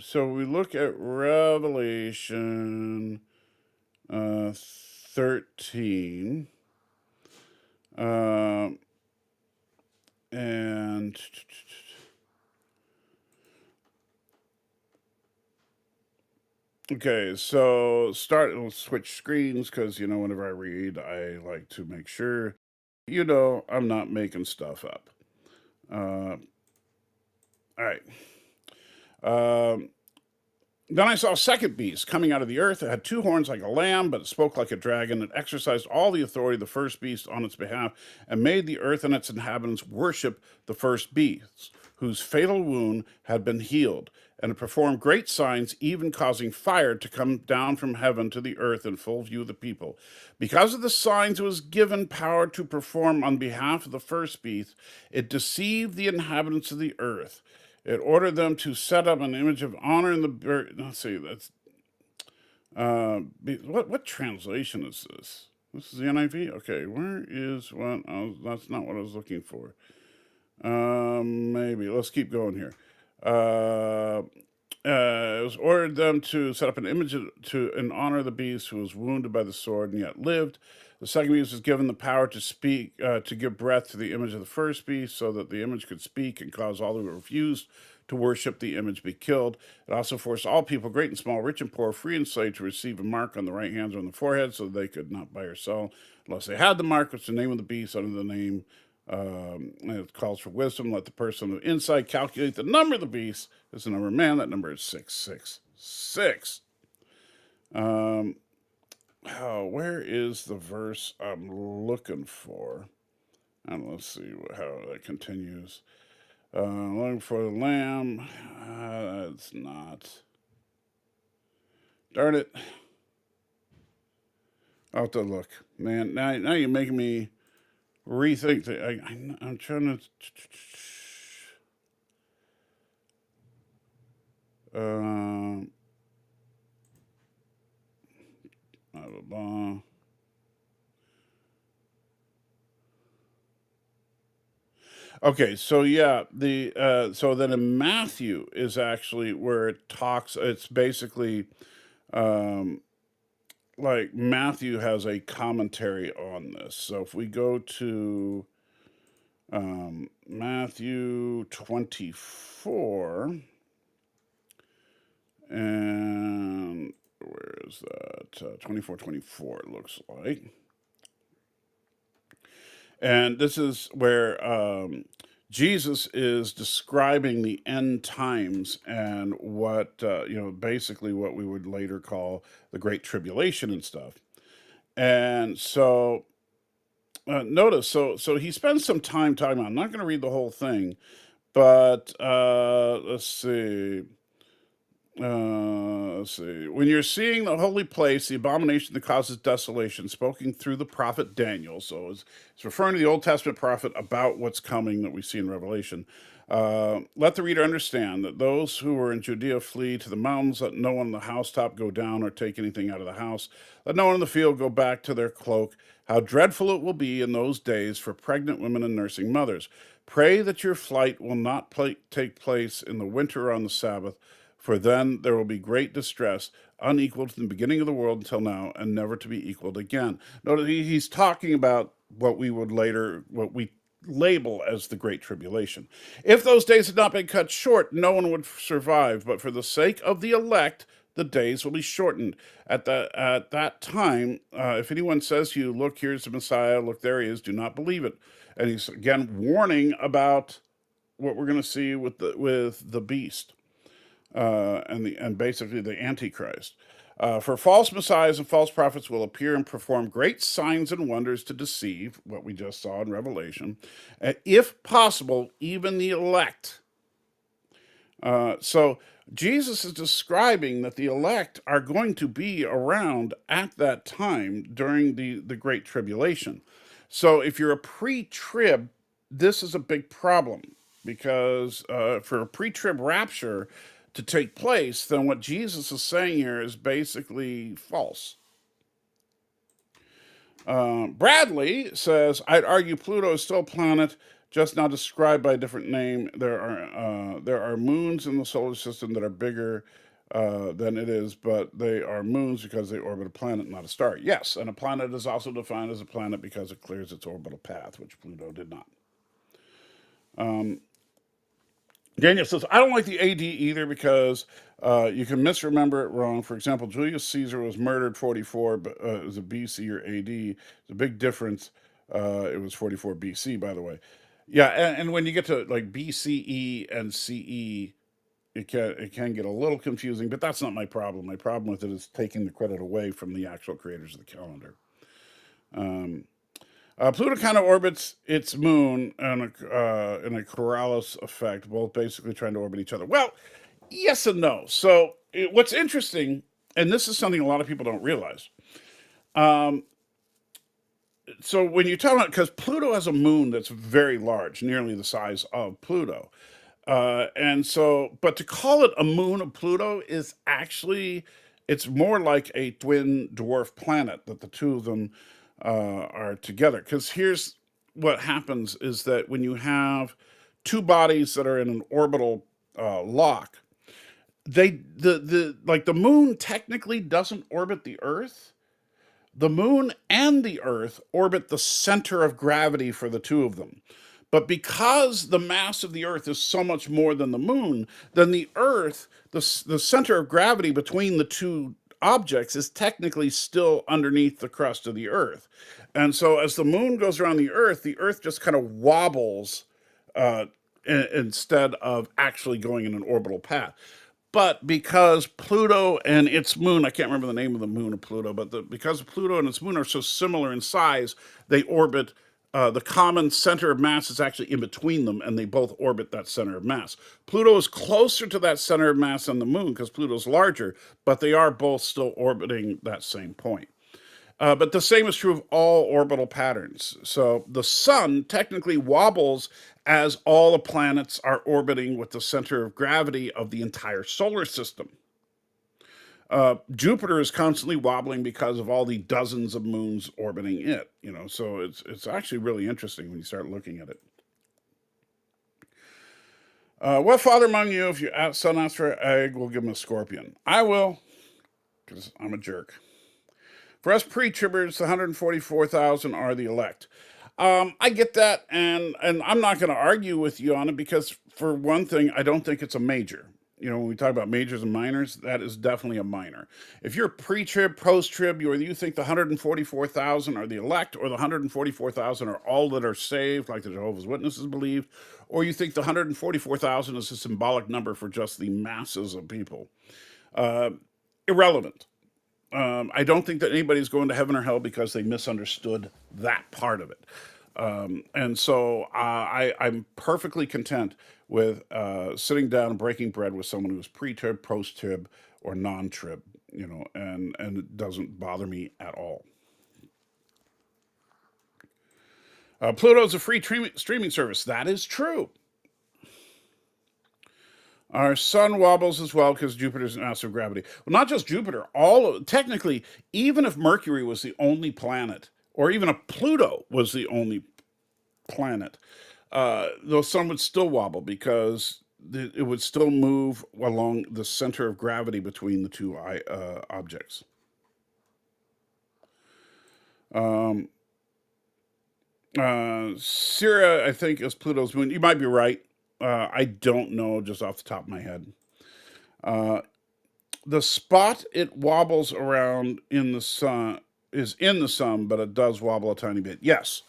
So we look at Revelation 13, and okay, so we'll switch screens because, whenever I read, I like to make sure, I'm not making stuff up. All right. Um, then I saw a second beast coming out of the earth. It had two horns like a lamb, but it spoke like a dragon. It exercised all the authority of the first beast on its behalf and made the earth and its inhabitants worship the first beast, whose fatal wound had been healed. And it performed great signs, even causing fire to come down from heaven to the earth in full view of the people. Because of the signs it was given power to perform on behalf of the first beast, it deceived the inhabitants of the earth. It ordered them to set up an image of honor in the. Let's see. That's what translation is this? This is the NIV. Okay, where is what? That's not what I was looking for. Maybe let's keep going here. It was ordered them to set up an image in honor of the beast who was wounded by the sword and yet lived. The second beast was given the power to speak, to give breath to the image of the first beast, so that the image could speak and cause all who refused to worship the image be killed. It also forced all people, great and small, rich and poor, free and slave, to receive a mark on the right hands or on the forehead, so that they could not buy or sell unless they had the mark, which is the name of the beast under the name. And it calls for wisdom. Let the person of insight calculate the number of the beast. It's the number of man. That number is 666. Where is the verse I'm looking for? And let's see how that continues. Looking for the lamb. It's not. Darn it. I'll have to look. Man, now you're making me rethink. I'm trying to. Blah, blah, blah. Okay, so yeah, the so then in Matthew is actually where it talks. It's basically um, like Matthew has a commentary on this. So if we go to Matthew 24, and where is that? 24, it looks like. And this is where Jesus is describing the end times and what, basically what we would later call the Great Tribulation and stuff. And so notice, so he spends some time talking about. I'm not going to read the whole thing, but let's see. Let's see. When you're seeing the holy place, the abomination that causes desolation, spoken through the prophet Daniel. So it's referring to the Old Testament prophet about what's coming that we see in Revelation. Let the reader understand that those who are in Judea flee to the mountains. Let no one on the housetop go down or take anything out of the house. Let no one in the field go back to their cloak. How dreadful it will be in those days for pregnant women and nursing mothers. Pray that your flight will not take place in the winter or on the Sabbath, for then there will be great distress, unequaled from the beginning of the world until now, and never to be equaled again. Notice he's talking about what we label as the Great Tribulation. If those days had not been cut short, no one would survive, but for the sake of the elect, the days will be shortened. At that time, if anyone says to you, look, here's the Messiah, look, there he is, do not believe it. And he's again warning about what we're going to see with the beast and basically the Antichrist. For false messiahs and false prophets will appear and perform great signs and wonders to deceive, what we just saw in Revelation, if possible, even the elect. So Jesus is describing that the elect are going to be around at that time during the Great Tribulation. So if you're a pre-trib, this is a big problem because for a pre-trib rapture to take place, then what Jesus is saying here is basically false. Bradley says, I'd argue Pluto is still a planet, just now described by a different name. There are moons in the solar system that are bigger than it is, but they are moons because they orbit a planet, not a star. Yes, and a planet is also defined as a planet because it clears its orbital path, which Pluto did not. Daniel says, I don't like the AD either because you can misremember it wrong. For example, Julius Caesar was murdered 44, but it was a BC or AD. It's a big difference. It was 44 BC, by the way. Yeah, and when you get to like BCE and CE, it can get a little confusing, but that's not my problem. My problem with it is taking the credit away from the actual creators of the calendar. Pluto kind of orbits its moon in a Coriolis effect, both basically trying to orbit each other. Well, yes and no. So what's interesting, and this is something a lot of people don't realize. So when you talk about, because Pluto has a moon that's very large, nearly the size of Pluto. And so, but to call it a moon of Pluto is actually, it's more like a twin dwarf planet that the two of them are together. Because here's what happens is that when you have two bodies that are in an orbital lock, the like the moon technically doesn't orbit the Earth. The moon and the Earth orbit the center of gravity for the two of them. But because the mass of the Earth is so much more than the moon, then the Earth, the center of gravity between the two objects, is technically still underneath the crust of the Earth. And so as the moon goes around the Earth just kind of wobbles uh, instead of actually going in an orbital path. But because Pluto and its moon, I can't remember the name of the moon of Pluto, but because Pluto and its moon are so similar in size, they orbit the common center of mass is actually in between them, and they both orbit that center of mass. Pluto is closer to that center of mass than the moon because Pluto's larger, but they are both still orbiting that same point. But the same is true of all orbital patterns. So the sun technically wobbles as all the planets are orbiting with the center of gravity of the entire solar system. Jupiter is constantly wobbling because of all the dozens of moons orbiting it. So it's actually really interesting when you start looking at it. What father among you, if your son asks for an egg, will give him a scorpion? I will, because I'm a jerk. For us pre-tribbers, the 144,000 are the elect. I get that, and I'm not going to argue with you on it because, for one thing, I don't think it's a major. When we talk about majors and minors, that is definitely a minor. If you're pre-trib, post-trib, you think the 144,000 are the elect, or the 144,000 are all that are saved, like the Jehovah's Witnesses believe, or you think the 144,000 is a symbolic number for just the masses of people. Irrelevant. I don't think that anybody's going to heaven or hell because they misunderstood that part of it. And so I'm perfectly content with sitting down and breaking bread with someone who's pre-trib, post-trib, or non-trib, and it doesn't bother me at all. Pluto's a free streaming service. That is true. Our sun wobbles as well because Jupiter's massive gravity. Well, not just Jupiter. Technically, even if Mercury was the only planet, or even if Pluto was the only planet, the sun would still wobble because it would still move along the center of gravity between the two objects. Syrah, I think, is Pluto's moon. You might be right. I don't know just off the top of my head. The spot it wobbles around in the sun is in the sun, but it does wobble a tiny bit. Yes.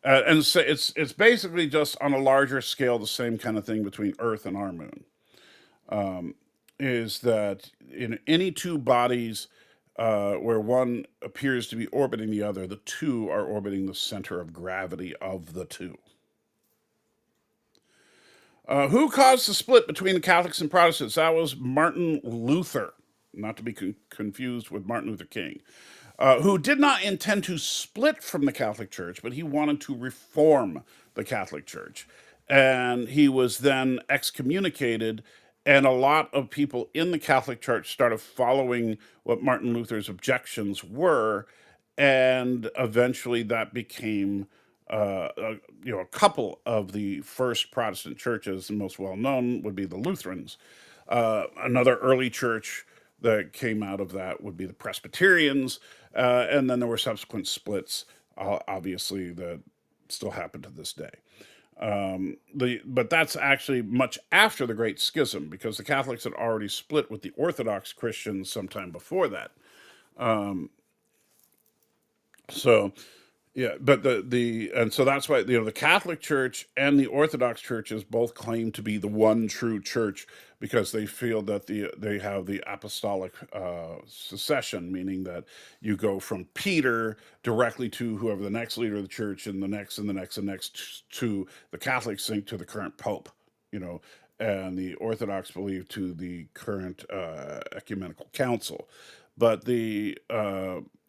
And so it's basically just on a larger scale the same kind of thing between Earth and our moon. Is that in any two bodies where one appears to be orbiting the other, the two are orbiting the center of gravity of the two. Who caused the split between the Catholics and Protestants? That was Martin Luther, not to be confused with Martin Luther King, who did not intend to split from the Catholic Church, but he wanted to reform the Catholic Church. And he was then excommunicated, and a lot of people in the Catholic Church started following what Martin Luther's objections were, and eventually that became a couple of the first Protestant churches. The most well known would be the Lutherans. Another early church that came out of that would be the Presbyterians, and then there were subsequent splits, obviously, that still happen to this day. But that's actually much after the Great Schism, because the Catholics had already split with the Orthodox Christians sometime before that. So yeah, but and so that's why the Catholic Church and the Orthodox churches both claim to be the one true church because they feel that they have the apostolic succession, meaning that you go from Peter directly to whoever the next leader of the church, and the next and the next and next to the Catholics think to the current pope, and the Orthodox believe to the current ecumenical council, but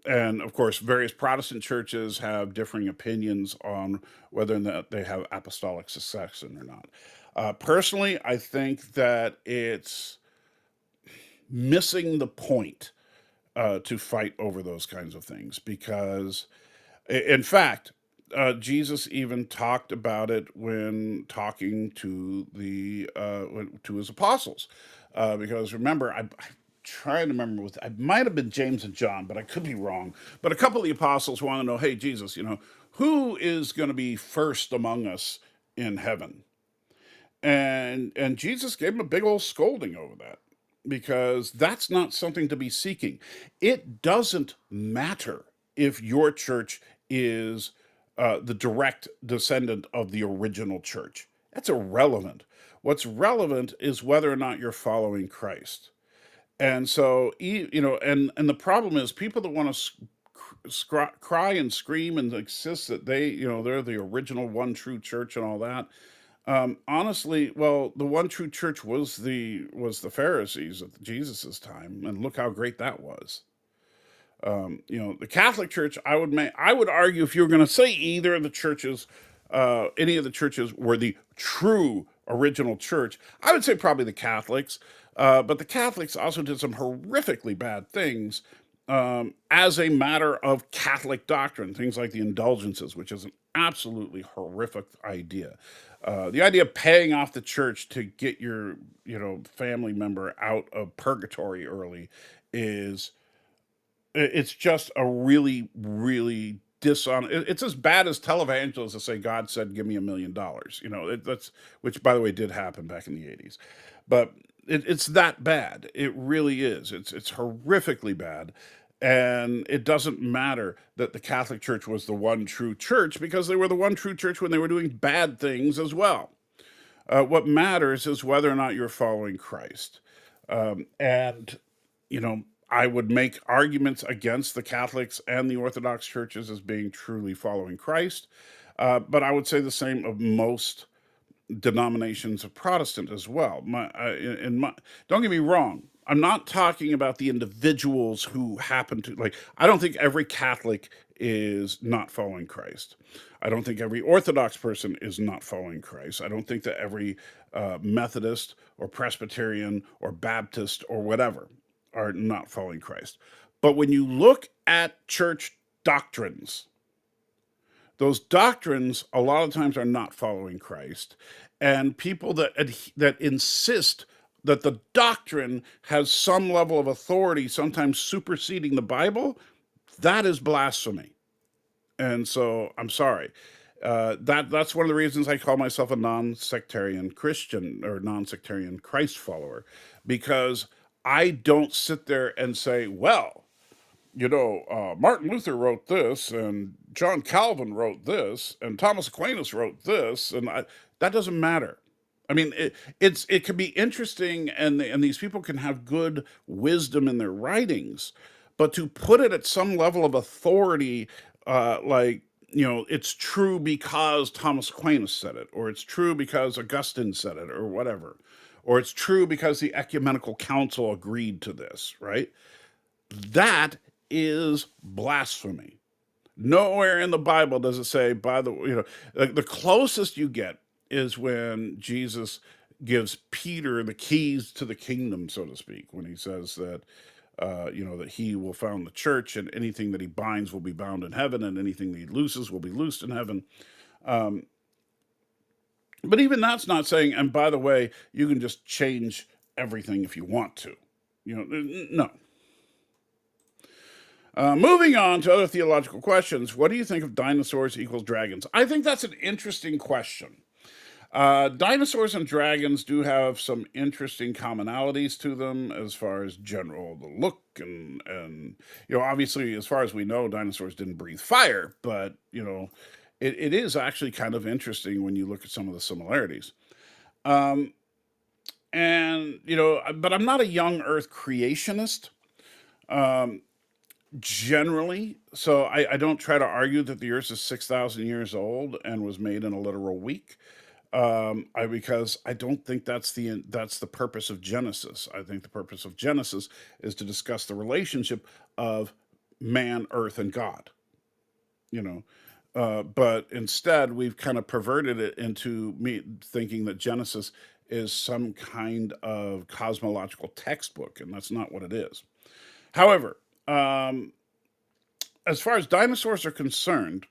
and of course, various Protestant churches have differing opinions on whether or not they have apostolic succession or not. Personally, I think that it's missing the point to fight over those kinds of things because, in fact, Jesus even talked about it when talking to to his apostles, because remember, I'm trying to remember it might have been James and John, but I could be wrong. But a couple of the apostles want to know, hey, Jesus, who is going to be first among us in heaven? And Jesus gave him a big old scolding over that because that's not something to be seeking. It doesn't matter if your church is the direct descendant of the original church. That's irrelevant. What's relevant is whether or not you're following Christ. And so, and the problem is people that want to cry and scream and insist that they're the original one true church and all that. Honestly, well, the one true church was the Pharisees at Jesus's time, and look how great that was. The Catholic Church, I would argue, if you were going to say either of the churches, any of the churches were the true original church, I would say probably the Catholics. But the Catholics also did some horrifically bad things as a matter of Catholic doctrine, things like the indulgences, which is an absolutely horrific idea. The idea of paying off the church to get your family member out of purgatory early is it's just a really, really It's as bad as televangelists to say God said, "Give me $1 million." That's which, by the way, did happen back in the '80s, but it's that bad. It really is. It's horrifically bad, and it doesn't matter that the Catholic Church was the one true church because they were the one true church when they were doing bad things as well. What matters is whether or not you're following Christ. And, I would make arguments against the Catholics and the Orthodox churches as being truly following Christ. But I would say the same of most denominations of Protestant as well. Don't get me wrong. I'm not talking about the individuals who happen to I don't think every Catholic is not following Christ. I don't think every Orthodox person is not following Christ. I don't think that every Methodist or Presbyterian or Baptist or whatever are not following Christ. But when you look at church doctrines, those doctrines a lot of times are not following Christ, and people that insist that the doctrine has some level of authority, sometimes superseding the Bible, that is blasphemy. And so I'm sorry. That's one of the reasons I call myself a non-sectarian Christian or non-sectarian Christ follower, because I don't sit there and say, well, Martin Luther wrote this, and John Calvin wrote this, and Thomas Aquinas wrote this, and that doesn't matter. I mean, it can be interesting, and these people can have good wisdom in their writings, but to put it at some level of authority, it's true because Thomas Aquinas said it, or it's true because Augustine said it, or whatever, or it's true because the Ecumenical Council agreed to this, right? That is blasphemy. Nowhere in the Bible does it say, the closest you get is when Jesus gives Peter the keys to the kingdom, so to speak, when he says that, that he will found the church, and anything that he binds will be bound in heaven, and anything that he looses will be loosed in heaven. But even that's not saying, and by the way, you can just change everything if you want to. No. Moving on to other theological questions. What do you think of dinosaurs equals dragons? I think that's an interesting question. Dinosaurs and dragons do have some interesting commonalities to them as far as the look and obviously, as far as we know, dinosaurs didn't breathe fire, but it is actually kind of interesting when you look at some of the similarities. And but I'm not a young Earth creationist. Generally, so I don't try to argue that the Earth is 6,000 years old and was made in a literal week. Because I don't think that's the purpose of Genesis. I think the purpose of Genesis is to discuss the relationship of man, earth, and God. But instead we've kind of perverted it into me thinking that Genesis is some kind of cosmological textbook, and that's not what it is. However, as far as dinosaurs are concerned,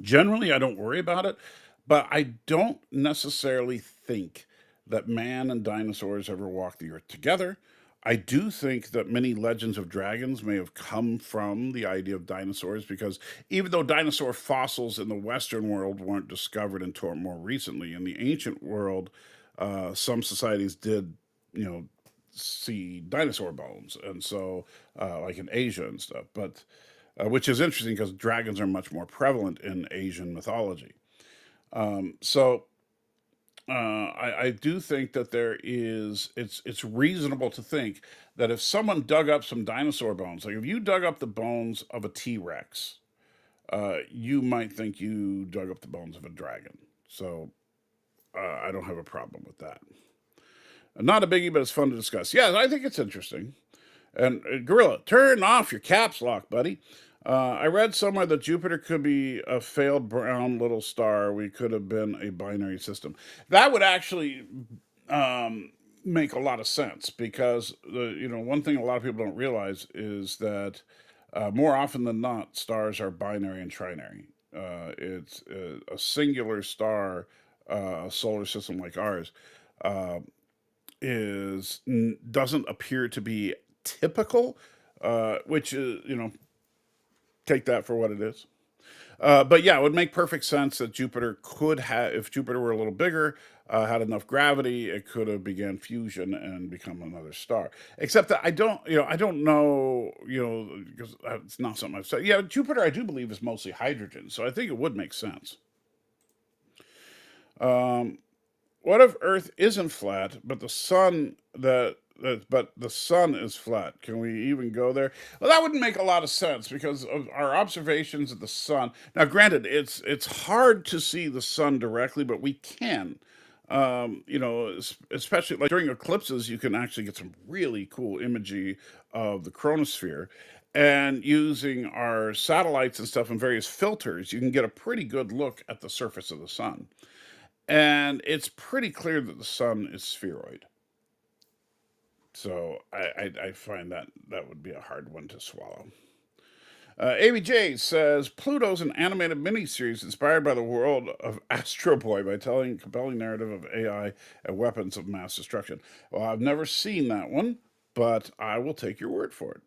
generally, I don't worry about it, but I don't necessarily think that man and dinosaurs ever walked the earth together. I do think that many legends of dragons may have come from the idea of dinosaurs, because even though dinosaur fossils in the Western world weren't discovered until more recently, in the ancient world, some societies did, see dinosaur bones, and so like in Asia and stuff. But which is interesting because dragons are much more prevalent in Asian mythology. So I do think that it's reasonable to think that if someone dug up some dinosaur bones, like if you dug up the bones of a T Rex, you might think you dug up the bones of a dragon. So I don't have a problem with that. Not a biggie, but it's fun to discuss. Yeah, I think it's interesting. And Gorilla, turn off your caps lock, buddy. I read somewhere that Jupiter could be a failed brown little star. We could have been a binary system. That would actually make a lot of sense because one thing a lot of people don't realize is that more often than not, stars are binary and trinary. It's a singular star, a solar system like ours, uh, is doesn't appear to be typical, which is take that for what it is. But yeah, it would make perfect sense that Jupiter could have, if Jupiter were a little bigger, had enough gravity, it could have began fusion and become another star. Except that I don't know, because it's not something I've said. Yeah, Jupiter, I do believe, is mostly hydrogen, so I think it would make sense. Um, what if Earth isn't flat, but the sun is flat? Can we even go there? Well, that wouldn't make a lot of sense because of our observations of the sun. Now, granted, it's hard to see the sun directly, but we can. Especially like during eclipses, you can actually get some really cool imagery of the chromosphere. And using our satellites and stuff and various filters, you can get a pretty good look at the surface of the sun. And it's pretty clear that the sun is spheroid. So I find that would be a hard one to swallow. ABJ says Pluto's an animated miniseries inspired by the world of Astro Boy by telling a compelling narrative of AI and weapons of mass destruction. Well, I've never seen that one, but I will take your word for it.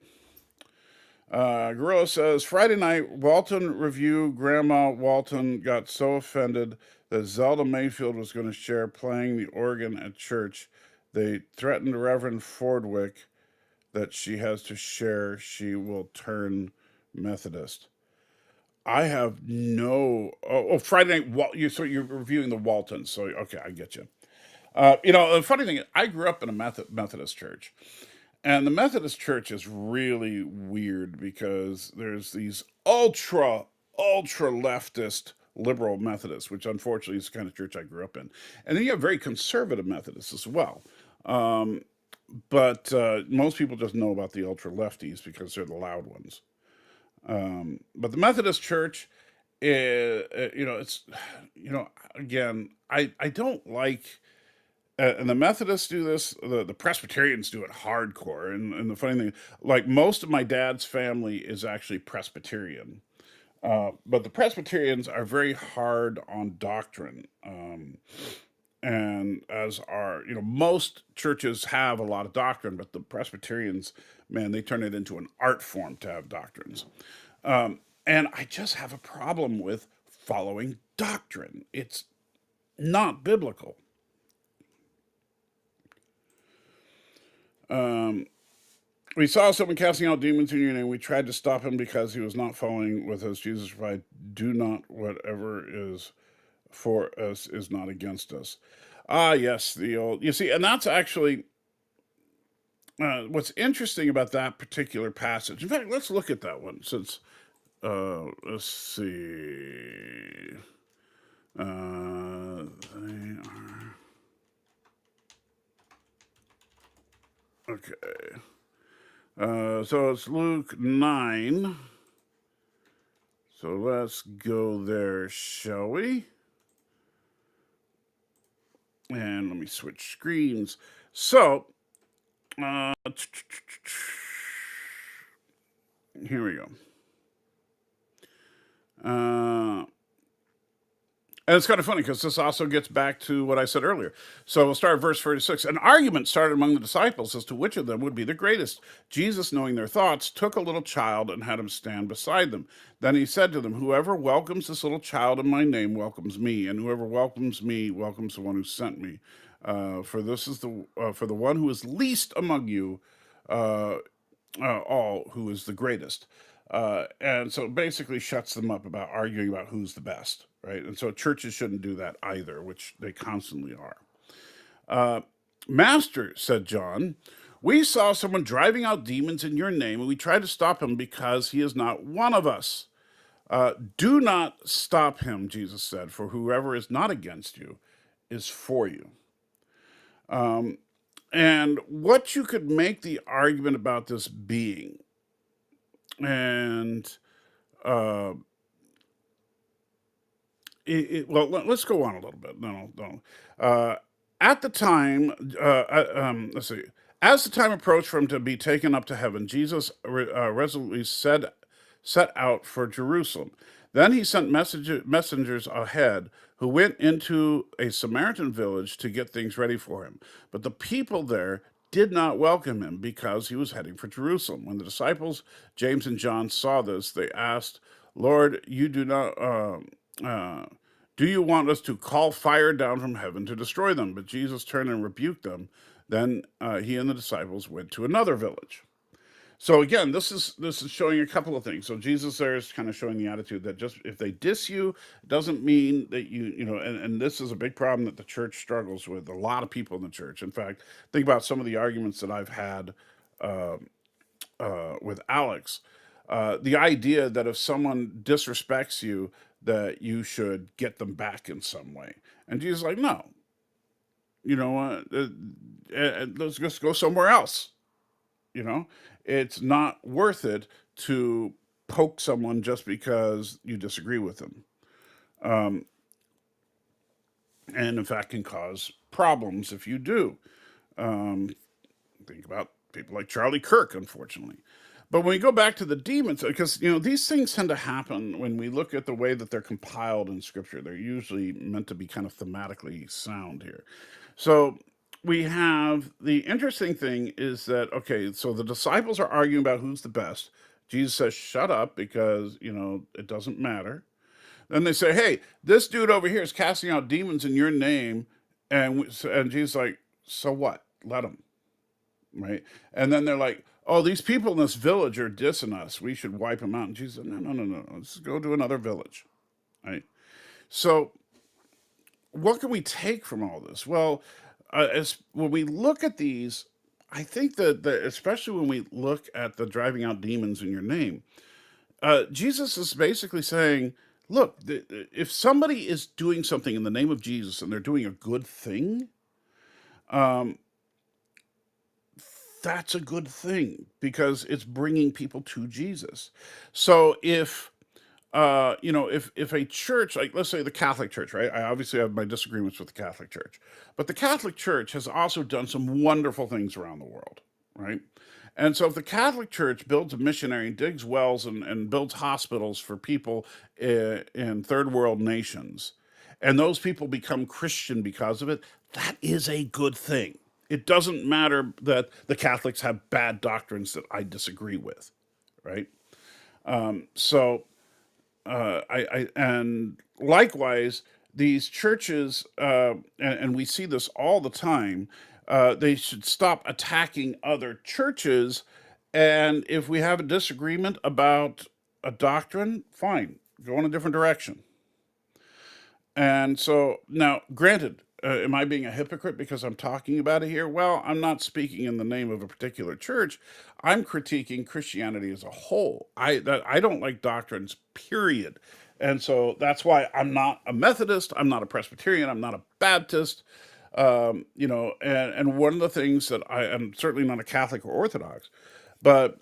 Gorilla says Friday night, Walton review. Grandma Walton got so offended that Zelda Mayfield was going to share playing the organ at church. They threatened Reverend Fordwick that she has to share. She will turn Methodist. I have no. Friday night. So you're reviewing the Waltons. So okay, I get you. The funny thing is, I grew up in a Methodist church, and the Methodist church is really weird because there's these ultra leftist liberal Methodists, which unfortunately is the kind of church I grew up in. And then you have very conservative Methodists as well. Um, but most people just know about the ultra lefties because they're the loud ones. But the Methodist church is, it's, again, I don't like and the Methodists do this. The Presbyterians do it hardcore. And the funny thing, like most of my dad's family is actually Presbyterian, but the Presbyterians are very hard on doctrine. And as are, most churches have a lot of doctrine, but the Presbyterians, man, they turn it into an art form to have doctrines. And I just have a problem with following doctrine. It's not biblical. Um, we saw someone casting out demons in your name. We tried to stop him because he was not following with us. Jesus replied, "Do not whatever is for us is not against us." Ah, yes, the old. You see, and that's actually what's interesting about that particular passage. In fact, let's look at that one since. Let's see. They are okay. So it's Luke 9. So let's go there, shall we? And let me switch screens. So, here we go. And it's kind of funny because this also gets back to what I said earlier. So we'll start at verse 46. An argument started among the disciples as to which of them would be the greatest. Jesus, knowing their thoughts, took a little child and had him stand beside them. Then he said to them, "Whoever welcomes this little child in my name welcomes me, and whoever welcomes me welcomes the one who sent me. For this is for the one who is least among you, uh, all who is the greatest." And so it basically shuts them up about arguing about who's the best. right? And so churches shouldn't do that either, which they constantly are. Master, said John, we saw someone driving out demons in your name, and we tried to stop him because he is not one of us. Do not stop him, Jesus said, for whoever is not against you is for you. And what you could make the argument about this being, and well, let's go on a little bit. No. At the time, let's see. As the time approached for him to be taken up to heaven, Jesus resolutely set out for Jerusalem. Then he sent messengers ahead who went into a Samaritan village to get things ready for him. But the people there did not welcome him because he was heading for Jerusalem. When the disciples, James and John, saw this, they asked, Lord, you do not. Do you want us to call fire down from heaven to destroy them? But Jesus turned and rebuked them. Then he and the disciples went to another village. So again, this is showing a couple of things. So Jesus there is kind of showing the attitude that just if they diss you, doesn't mean that and this is a big problem that the church struggles with. A lot of people in the church. In fact, think about some of the arguments that I've had with Alex. The idea that if someone disrespects you, that you should get them back in some way. And Jesus is like, no, you know what? Let's just go somewhere else. It's not worth it to poke someone just because you disagree with them. And in fact can cause problems if you do. Think about people like Charlie Kirk, unfortunately. But when we go back to the demons, because these things tend to happen when we look at the way that they're compiled in Scripture. They're usually meant to be kind of thematically sound here. So we have the interesting thing is that, okay, so the disciples are arguing about who's the best. Jesus says, shut up, because it doesn't matter. Then they say, hey, this dude over here is casting out demons in your name. And Jesus is like, so what? Let him. Right? And then they're like, oh, these people in this village are dissing us. We should wipe them out. And Jesus said, no. Let's go to another village. Right? So what can we take from all this? Well, when we look at these, I think that especially when we look at the driving out demons in your name, Jesus is basically saying, look, if somebody is doing something in the name of Jesus and they're doing a good thing, that's a good thing because it's bringing people to Jesus. So if if a church, like let's say the Catholic Church, right? I obviously have my disagreements with the Catholic Church, but the Catholic Church has also done some wonderful things around the world, right? And so if the Catholic Church builds a missionary, digs wells, and builds hospitals for people in third world nations, and those people become Christian because of it, that is a good thing. It doesn't matter that the Catholics have bad doctrines that I disagree with, right? So and likewise, these churches, and we see this all the time, they should stop attacking other churches. And if we have a disagreement about a doctrine, fine, go in a different direction. And so now, granted, am I being a hypocrite because I'm talking about it here? Well, I'm not speaking in the name of a particular church. I'm critiquing Christianity as a whole. I don't like doctrines, period. And so that's why I'm not a Methodist. I'm not a Presbyterian. I'm not a Baptist. And one of the things that I'm certainly not a Catholic or Orthodox, but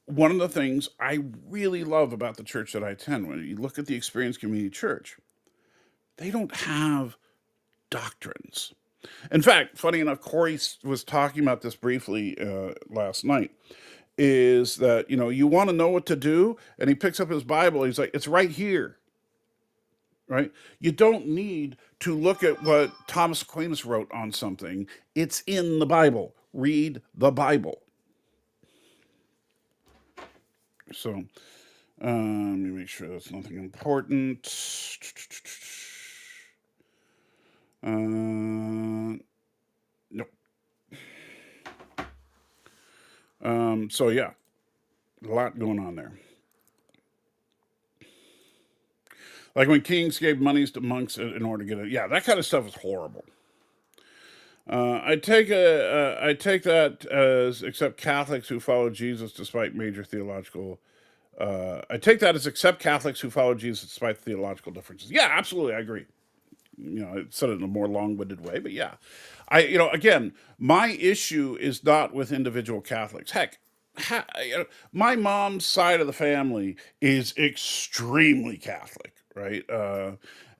one of the things I really love about the church that I attend, when you look at the Experience Community Church, they don't have doctrines. In fact, funny enough, Corey was talking about this briefly last night. Is that you want to know what to do, and he picks up his Bible. He's like, it's right here, right? You don't need to look at what Thomas Aquinas wrote on something. It's in the Bible. Read the Bible. So let me make sure that's nothing important. Nope. So yeah, a lot going on there. Like when kings gave monies to monks in order to get it. Yeah, that kind of stuff is horrible. I take that as accept Catholics who follow Jesus despite major theological. I take that as accept Catholics who follow Jesus despite theological differences. Yeah, absolutely, I agree. I said it in a more long-winded way, but yeah, again, my issue is not with individual Catholics. Heck, my mom's side of the family is extremely Catholic, right?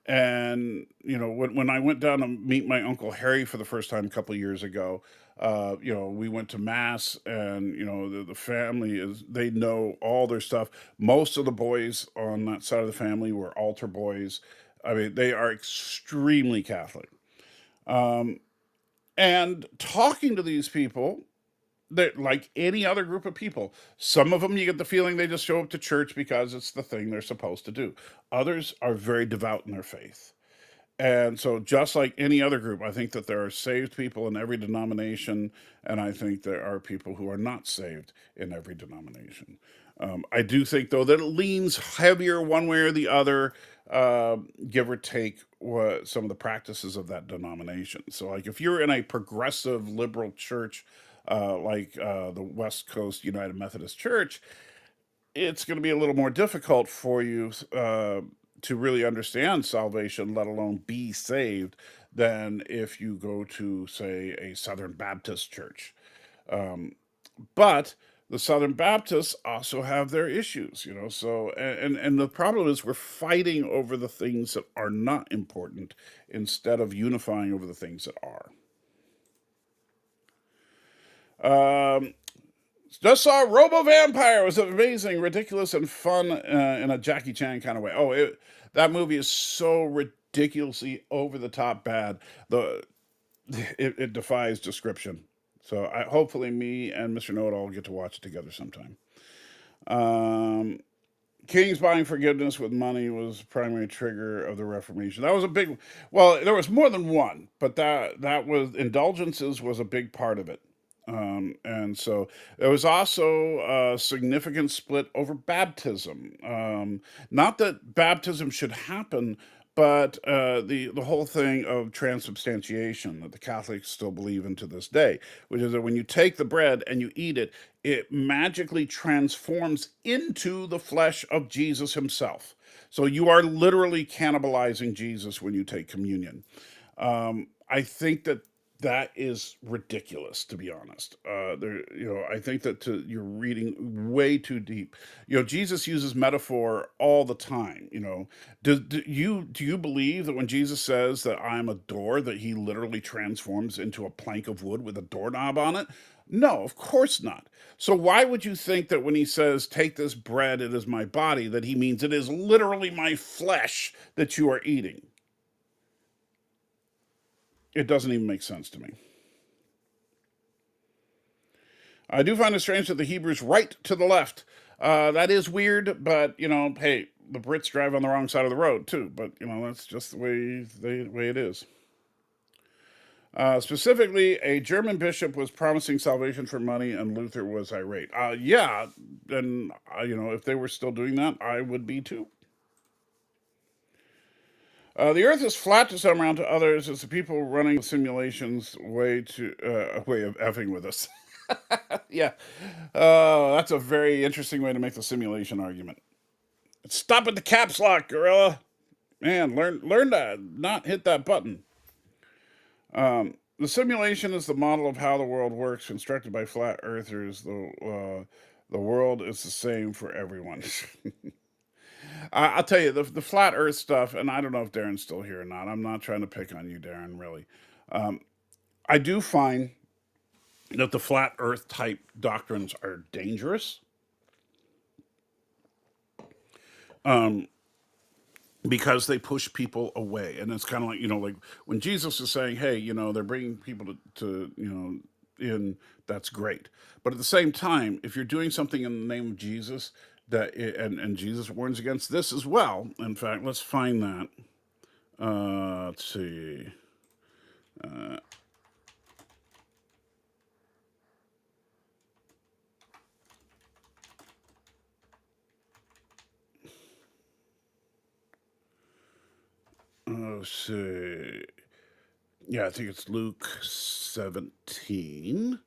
And when I went down to meet my uncle Harry for the first time a couple of years ago, we went to mass, and the family they know all their stuff. Most of the boys on that side of the family were altar boys. I mean, they are extremely Catholic. And talking to these people, they're like any other group of people. Some of them, you get the feeling they just show up to church because it's the thing they're supposed to do. Others are very devout in their faith. And so, just like any other group, I think that there are saved people in every denomination, and I think there are people who are not saved in every denomination. I do think, though, that it leans heavier one way or the other, give or take what some of the practices of that denomination. So, like if you're in a progressive liberal church, the West Coast United Methodist Church, it's going to be a little more difficult for you to really understand salvation, let alone be saved, than if you go to, say, a Southern Baptist church. But the Southern Baptists also have their issues, So, and the problem is we're fighting over the things that are not important instead of unifying over the things that are. Just saw Robo Vampire. It was amazing, ridiculous, and fun in a Jackie Chan kind of way. That movie is so ridiculously over the top bad. It defies description. So hopefully me and Mr. Know It All get to watch it together sometime. Kings buying forgiveness with money was the primary trigger of the Reformation. That was a big. Well, there was more than one, but that was indulgences was a big part of it. And so there was also a significant split over baptism. Not that baptism should happen, but the whole thing of transubstantiation that the Catholics still believe in to this day, which is that when you take the bread and you eat it, it magically transforms into the flesh of Jesus himself. So you are literally cannibalizing Jesus when you take communion. I think that is ridiculous, to be honest. I think that you're reading way too deep. Jesus uses metaphor all the time. Do you believe that when Jesus says that I'm a door, that he literally transforms into a plank of wood with a doorknob on it? No, of course not. So why would you think that when he says, "Take this bread, it is my body," that he means it is literally my flesh that you are eating? It doesn't even make sense to me. I do find it strange that the Hebrews write to the left. That is weird, but hey, the Brits drive on the wrong side of the road too. But that's just the way it is. Specifically, a German bishop was promising salvation for money, and Luther was irate. Yeah, and if they were still doing that, I would be too. The Earth is flat to some, round to others. It's the people running the simulations way a way of effing with us. Yeah, that's a very interesting way to make the simulation argument. Stop at the caps lock, gorilla. Man, learn to not hit that button. The simulation is the model of how the world works, constructed by flat earthers. The world is the same for everyone. I'll tell you the flat Earth stuff, and I don't know if Darren's still here or not. I'm not trying to pick on you, Darren. Really, I do find that the flat Earth type doctrines are dangerous. Because they push people away, and it's kind of like when Jesus is saying, "Hey, they're bringing people to in." That's great, but at the same time, if you're doing something in the name of Jesus, and Jesus warns against this as well. In fact, let's find that. Let's see. let's see. Yeah, I think it's Luke 17.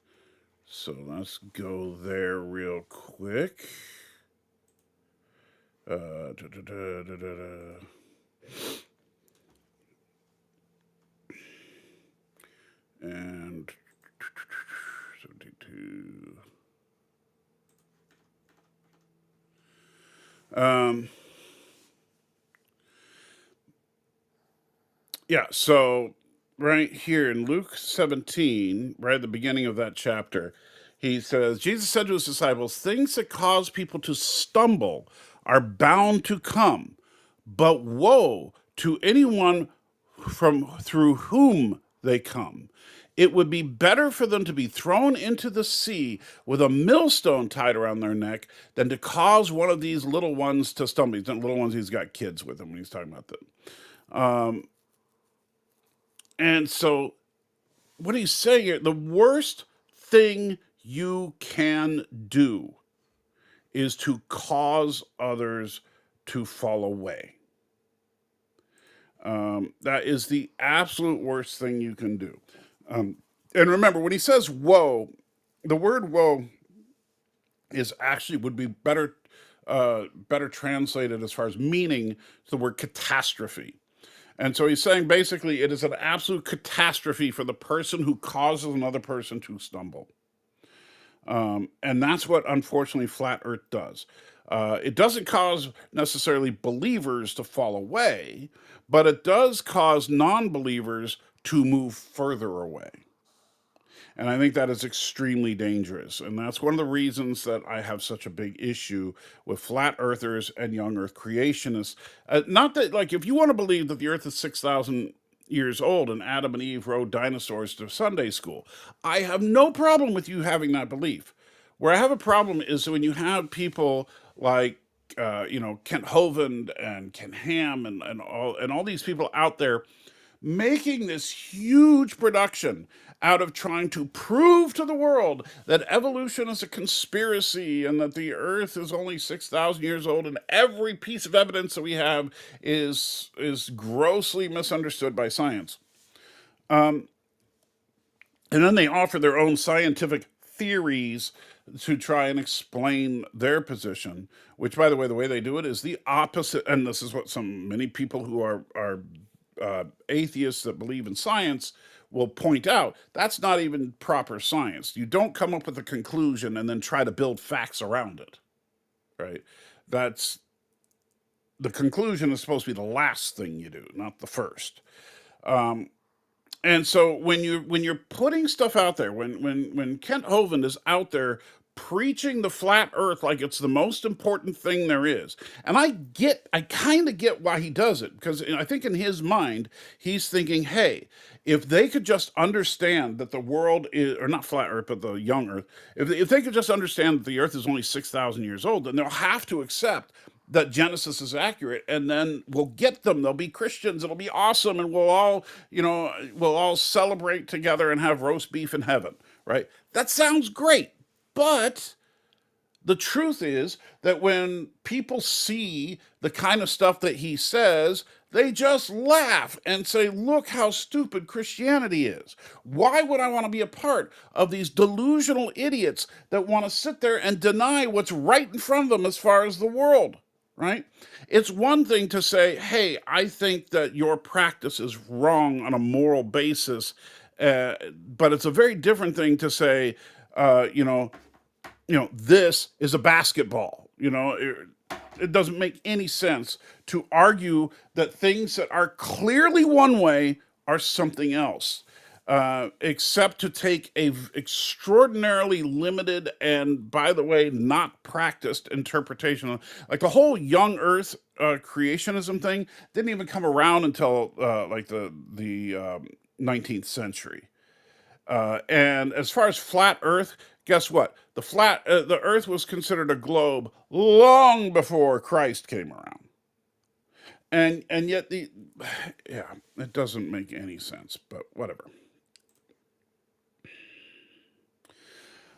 So let's go there real quick. Da, da, da, da, da, da. And 72. Yeah, so right here in Luke 17, right at the beginning of that chapter, he says, Jesus said to his disciples, things that cause people to stumble are bound to come, but woe to anyone from through whom they come. It would be better for them to be thrown into the sea with a millstone tied around their neck than to cause one of these little ones to stumble. These little ones, he's got kids with him when he's talking about that. And so what he's saying here, the worst thing you can do is to cause others to fall away. That is the absolute worst thing you can do. And remember, when he says woe, the word woe is actually would be better translated as far as meaning to the word catastrophe. And so he's saying basically it is an absolute catastrophe for the person who causes another person to stumble. And that's what, unfortunately, flat Earth does. It doesn't cause necessarily believers to fall away, but it does cause non believers to move further away. And I think that is extremely dangerous. And that's one of the reasons that I have such a big issue with flat earthers and young earth creationists. Not that, like, if you want to believe that the earth is 6,000 years old and Adam and Eve rode dinosaurs to Sunday school, I have no problem with you having that belief. Where I have a problem is when you have people like Kent Hovind and Ken Ham and all these people out there making this huge production out of trying to prove to the world that evolution is a conspiracy and that the earth is only 6,000 years old and every piece of evidence that we have is grossly misunderstood by science. And then they offer their own scientific theories to try and explain their position, which, by the way they do it is the opposite. And this is what many people who are atheists that believe in science will point out. That's not even proper science. You don't come up with a conclusion and then try to build facts around it, right? That's the conclusion is supposed to be the last thing you do, not the first. And so when you're putting stuff out there, when Kent Hovind is out there preaching the flat earth like it's the most important thing there is, and I kind of get why he does it, because I think in his mind he's thinking, hey, if they could just understand that the world is, or not flat earth but the young earth, if they could just understand that the earth is only 6,000 years old, then they'll have to accept that Genesis is accurate, and then we'll get them. They'll be Christians. It'll be awesome, and we'll all celebrate together and have roast beef in heaven, right? That sounds great, but the truth is that when people see the kind of stuff that he says, they just laugh and say, look how stupid Christianity is. Why would I want to be a part of these delusional idiots that want to sit there and deny what's right in front of them as far as the world? Right? It's one thing to say, hey, I think that your practice is wrong on a moral basis, but it's a very different thing to say, this is a basketball. It doesn't make any sense to argue that things that are clearly one way are something else, except to take a extraordinarily limited and, by the way, not practiced interpretation. Like the whole young Earth creationism thing didn't even come around until like the 19th century. And as far as flat Earth, guess what? The Earth was considered a globe long before Christ came around, and yet yeah, it doesn't make any sense. But whatever.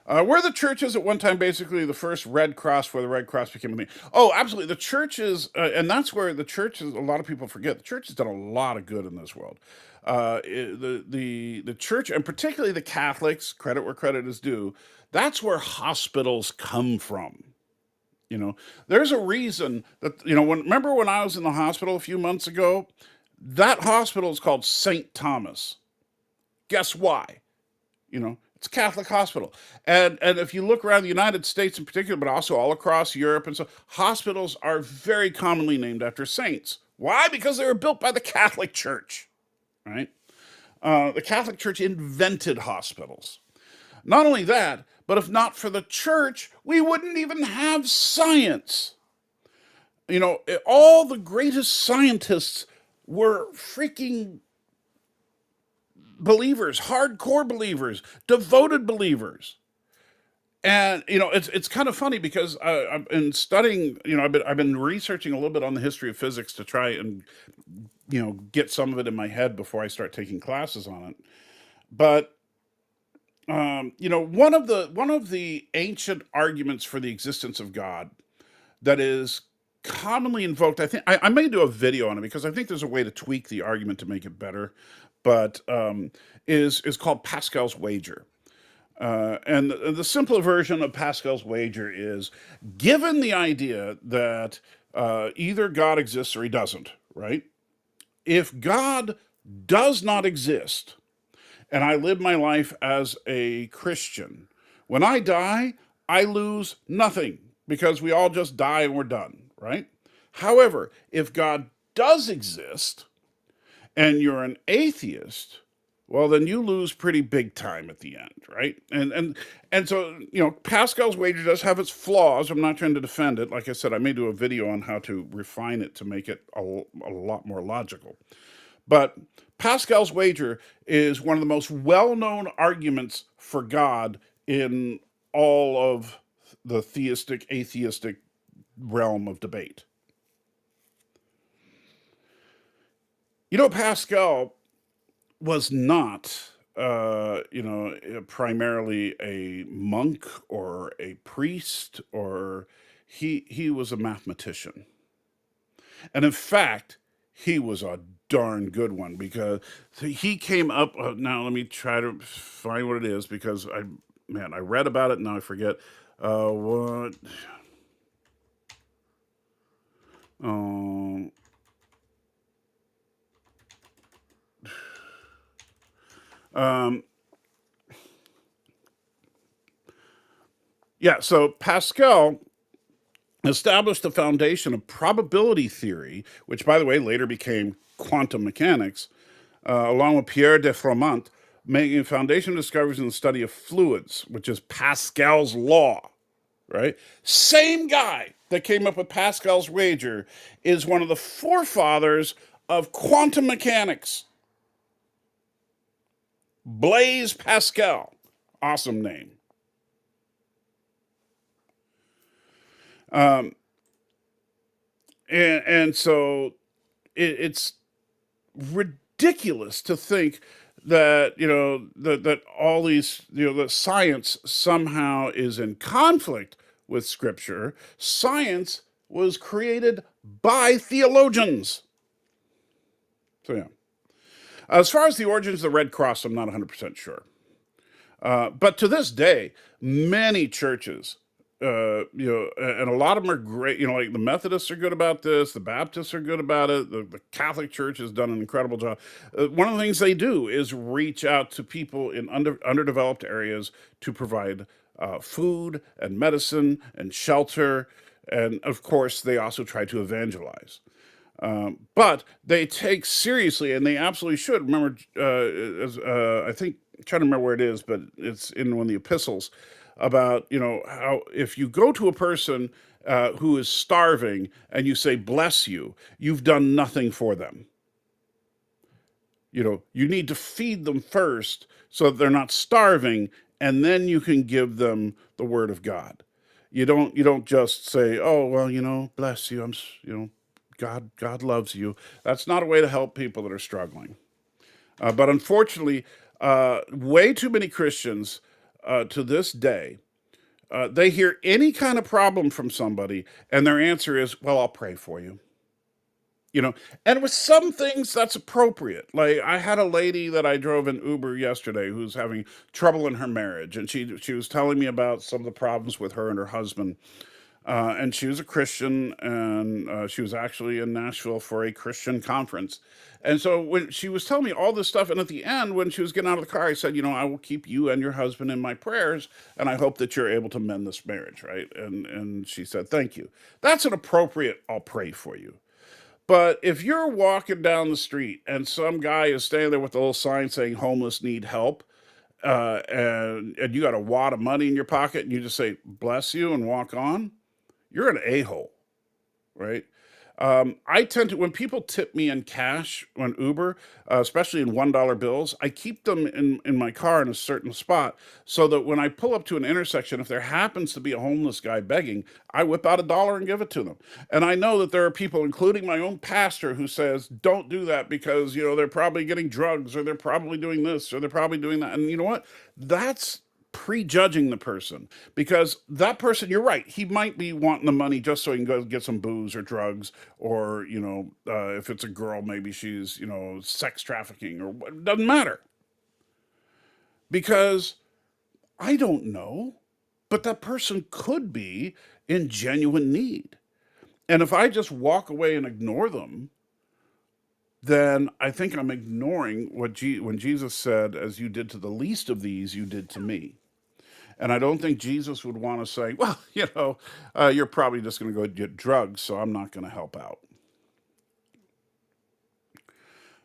Were the churches at one time basically the first Red Cross before the Red Cross became a thing? Oh, absolutely. The churches, and that's where the churches. A lot of people forget the church has done a lot of good in this world. The church, and particularly the Catholics, credit where credit is due. That's where hospitals come from. There's a reason that remember when I was in the hospital a few months ago, that hospital is called St. Thomas. Guess why? It's a Catholic hospital. And if you look around the United States in particular, but also all across Europe and so, hospitals are very commonly named after saints. Why? Because they were built by the Catholic Church, right? The Catholic Church invented hospitals. Not only that, but if not for the church, we wouldn't even have science. All the greatest scientists were freaking believers, hardcore believers, devoted believers. And it's kind of funny because I've been studying. I've been researching a little bit on the history of physics to try and get some of it in my head before I start taking classes on it. But one of the ancient arguments for the existence of God that is commonly invoked. I think I may do a video on it because I think there's a way to tweak the argument to make it better. But is called Pascal's wager. And the simpler version of Pascal's wager is given the idea that either God exists or he doesn't, right? If God does not exist, and I live my life as a Christian, when I die, I lose nothing because we all just die and we're done, right? However, if God does exist and you're an atheist, well, then you lose pretty big time at the end, right? And so Pascal's wager does have its flaws. I'm not trying to defend it. Like I said, I may do a video on how to refine it to make it a lot more logical. But Pascal's wager is one of the most well-known arguments for God in all of the theistic, atheistic realm of debate. Pascal was not, primarily a monk or a priest, or he was a mathematician. And in fact, he was a darn good one because he came up. Now, let me try to find what it is because I read about it and now I forget. What? Um, um, yeah, so Pascal established the foundation of probability theory, which, by the way, later became quantum mechanics, along with Pierre de Froment, making a foundation of discoveries in the study of fluids, which is Pascal's law, right? Same guy that came up with Pascal's wager is one of the forefathers of quantum mechanics. Blaise Pascal. Awesome name. And so it's ridiculous to think that that all these that science somehow is in conflict with scripture. Science was created by theologians. So yeah. As far as the origins of the Red Cross, I'm not 100% sure. But to this day, many churches, and a lot of them are great. Like the Methodists are good about this, the Baptists are good about it, the Catholic Church has done an incredible job. One of the things they do is reach out to people in underdeveloped areas to provide food and medicine and shelter. And of course, they also try to evangelize. But they take seriously, and they absolutely should. Remember, I think, I'm trying to remember where it is, but it's in one of the epistles about, how if you go to a person who is starving and you say, bless you, you've done nothing for them. You need to feed them first so that they're not starving, and then you can give them the word of God. You don't just say, oh, well, bless you. God loves you. That's not a way to help people that are struggling. But unfortunately, way too many Christians to this day, they hear any kind of problem from somebody, and their answer is, "Well, I'll pray for you." You know, and with some things that's appropriate. Like I had a lady that I drove in Uber yesterday who's having trouble in her marriage, and she was telling me about some of the problems with her and her husband. And she was a Christian, and she was actually in Nashville for a Christian conference. And so when she was telling me all this stuff, and at the end, when she was getting out of the car, I said, I will keep you and your husband in my prayers, and I hope that you're able to mend this marriage, right? And she said, thank you. That's an appropriate, I'll pray for you. But if you're walking down the street and some guy is standing there with a little sign saying homeless need help, and you got a wad of money in your pocket and you just say, bless you and walk on, you're an a hole, right? I tend to, when people tip me in cash on Uber, especially in $1 bills, I keep them in my car in a certain spot so that when I pull up to an intersection, if there happens to be a homeless guy begging, I whip out $1 and give it to them. And I know that there are people, including my own pastor, who says, don't do that because, they're probably getting drugs or they're probably doing this or they're probably doing that. And you know what? That's prejudging the person because that person, you're right, he might be wanting the money just so he can go get some booze or drugs or if it's a girl, maybe she's sex trafficking or what, doesn't matter, because I don't know, but that person could be in genuine need. And if I just walk away and ignore them, then I think I'm ignoring when Jesus said, as you did to the least of these, you did to me. And I don't think Jesus would want to say, well, you're probably just going to go get drugs, so I'm not going to help out.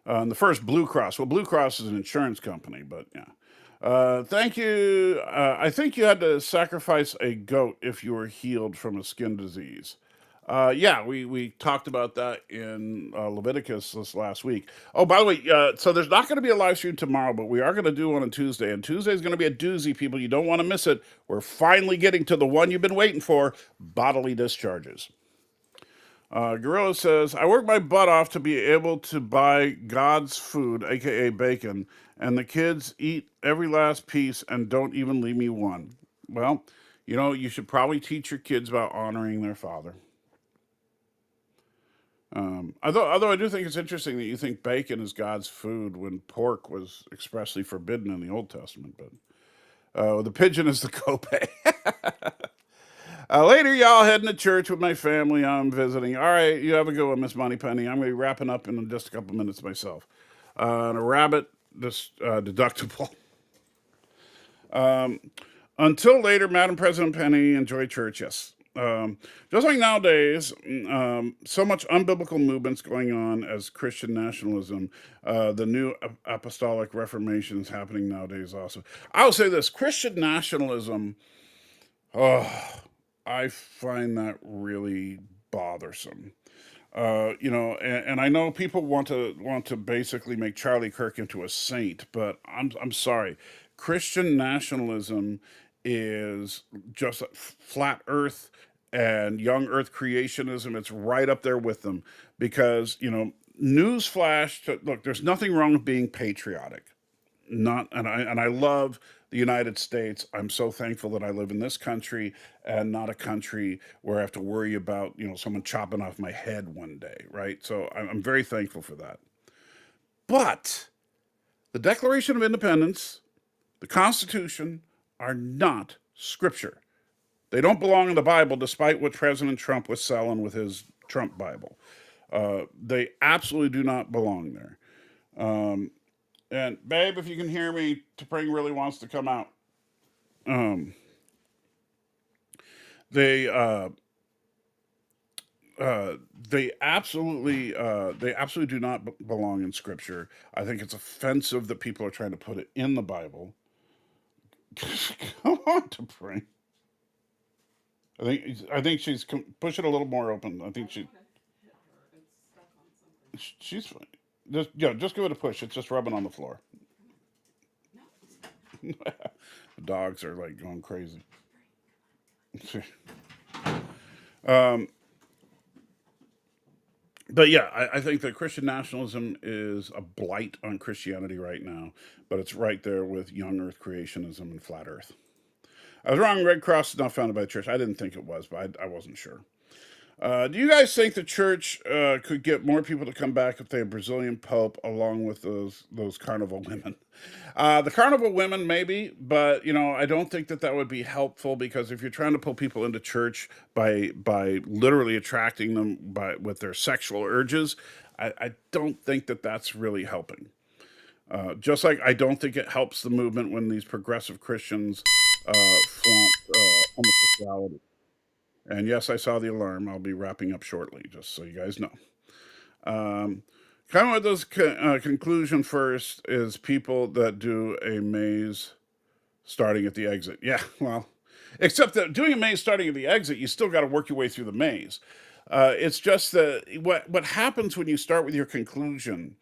And the first, Blue Cross. Well, Blue Cross is an insurance company, but yeah. Thank you. I think you had to sacrifice a goat if you were healed from a skin disease. Yeah, we talked about that in Leviticus this last week. Oh, by the way, so there's not going to be a live stream tomorrow, but we are going to do one on Tuesday. And Tuesday is going to be a doozy, people. You don't want to miss it. We're finally getting to the one you've been waiting for, bodily discharges. Gorilla says, I work my butt off to be able to buy God's food, aka bacon, and the kids eat every last piece and don't even leave me one. Well, you should probably teach your kids about honoring their father. Although I do think it's interesting that you think bacon is God's food when pork was expressly forbidden in the Old Testament. But the pigeon is the copay. Later, y'all heading to church with my family. I'm visiting. All right, you have a good one, Miss Moneypenny. I'm going to be wrapping up in just a couple minutes myself. And a rabbit, deductible. Until later, Madam President Penny, enjoy church. Yes. Just like nowadays, so much unbiblical movements going on as Christian nationalism. The new apostolic reformation is happening nowadays also. I'll say this, Christian nationalism, I find that really bothersome. And I know people want to basically make Charlie Kirk into a saint, but I'm sorry. Christian nationalism is just flat Earth and young Earth creationism. It's right up there with them because newsflash. Look, there's nothing wrong with being patriotic. Not and I love the United States. I'm so thankful that I live in this country and not a country where I have to worry about someone chopping off my head one day, right? So I'm very thankful for that. But the Declaration of Independence, the Constitution, are not scripture. They don't belong in the Bible, despite what President Trump was selling with his Trump Bible. They absolutely do not belong there. And babe, if you can hear me, T'Pring really wants to come out. Um, they they absolutely do not belong in Scripture. I think it's offensive that people are trying to put it in the Bible. Come on, T'Pring. I think she's push it a little more open. I think she's fine. Just give it a push. It's just rubbing on the floor. The dogs are like going crazy. um, but yeah, I think that Christian nationalism is a blight on Christianity right now, but it's right there with young Earth creationism and flat Earth. I was wrong. Red Cross is not founded by the church. I didn't think it was, but I wasn't sure. Do you guys think the church could get more people to come back if they had Brazilian Pope along with those carnival women? The carnival women, maybe, but I don't think that would be helpful, because if you're trying to pull people into church by literally attracting them with their sexual urges, I don't think that that's really helping. Just like I don't think it helps the movement when these progressive Christians flaunt homosexuality. And yes, I saw the alarm. I'll be wrapping up shortly, just so you guys know. Um, Kind of what this conclusion first is people that do a maze starting at the exit. Yeah, well, except that doing a maze starting at the exit, you still got to work your way through the maze. It's just that what happens when you start with your conclusion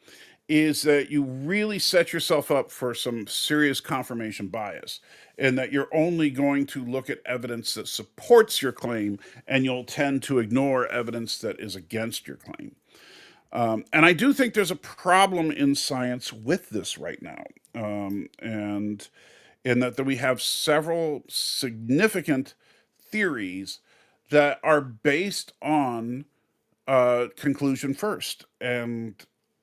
is that you really set yourself up for some serious confirmation bias, and that you're only going to look at evidence that supports your claim, and you'll tend to ignore evidence that is against your claim. And I do think there's a problem in science with this right now. And in that we have several significant theories that are based on conclusion first. And,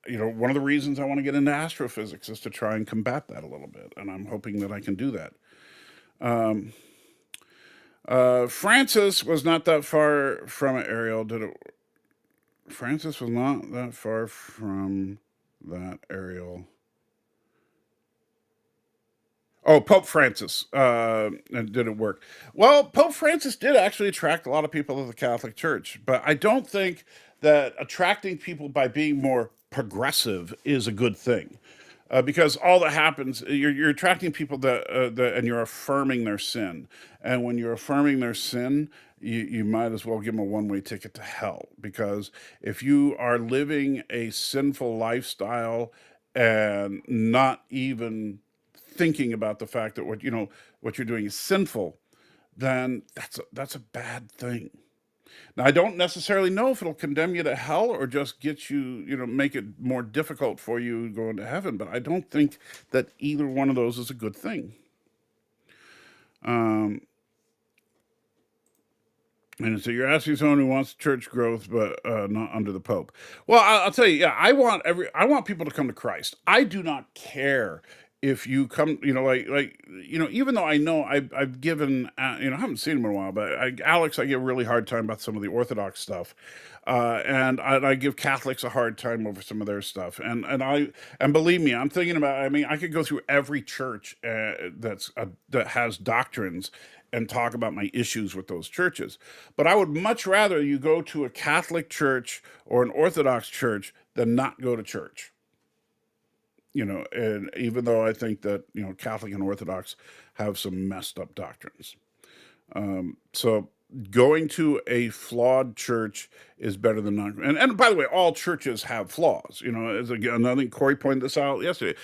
one of the reasons I want to get into astrophysics is to try and combat that a little bit. And I'm hoping that I can do that. Francis was not that far from it, Ariel. Francis was not that far from that, Ariel. Oh, Pope Francis. And did it work? Well, Pope Francis did actually attract a lot of people to the Catholic Church, but I don't think that attracting people by being more progressive is a good thing. Because all that happens, you're attracting people and you're affirming their sin. And when you're affirming their sin, you might as well give them a one-way ticket to hell. Because if you are living a sinful lifestyle and not even thinking about the fact that what you're doing is sinful, then that's a bad thing. Now, I don't necessarily know if it'll condemn you to hell or just get you, make it more difficult for you going to heaven, but I don't think that either one of those is a good thing. Um, and so you're asking someone who wants church growth, but not under the Pope. Well, I'll tell you, yeah, I want people to come to Christ. I do not care if you come, even though I know I've given, I haven't seen him in a while, but Alex, I give a really hard time about some of the Orthodox stuff, and I give Catholics a hard time over some of their stuff, and believe me, I'm thinking about. I mean, I could go through every church that has doctrines and talk about my issues with those churches. But I would much rather you go to a Catholic church or an Orthodox church than not go to church. And even though I think that, Catholic and Orthodox have some messed up doctrines. So going to a flawed church is better than not. And by the way, all churches have flaws. As again, I think Corey pointed this out yesterday.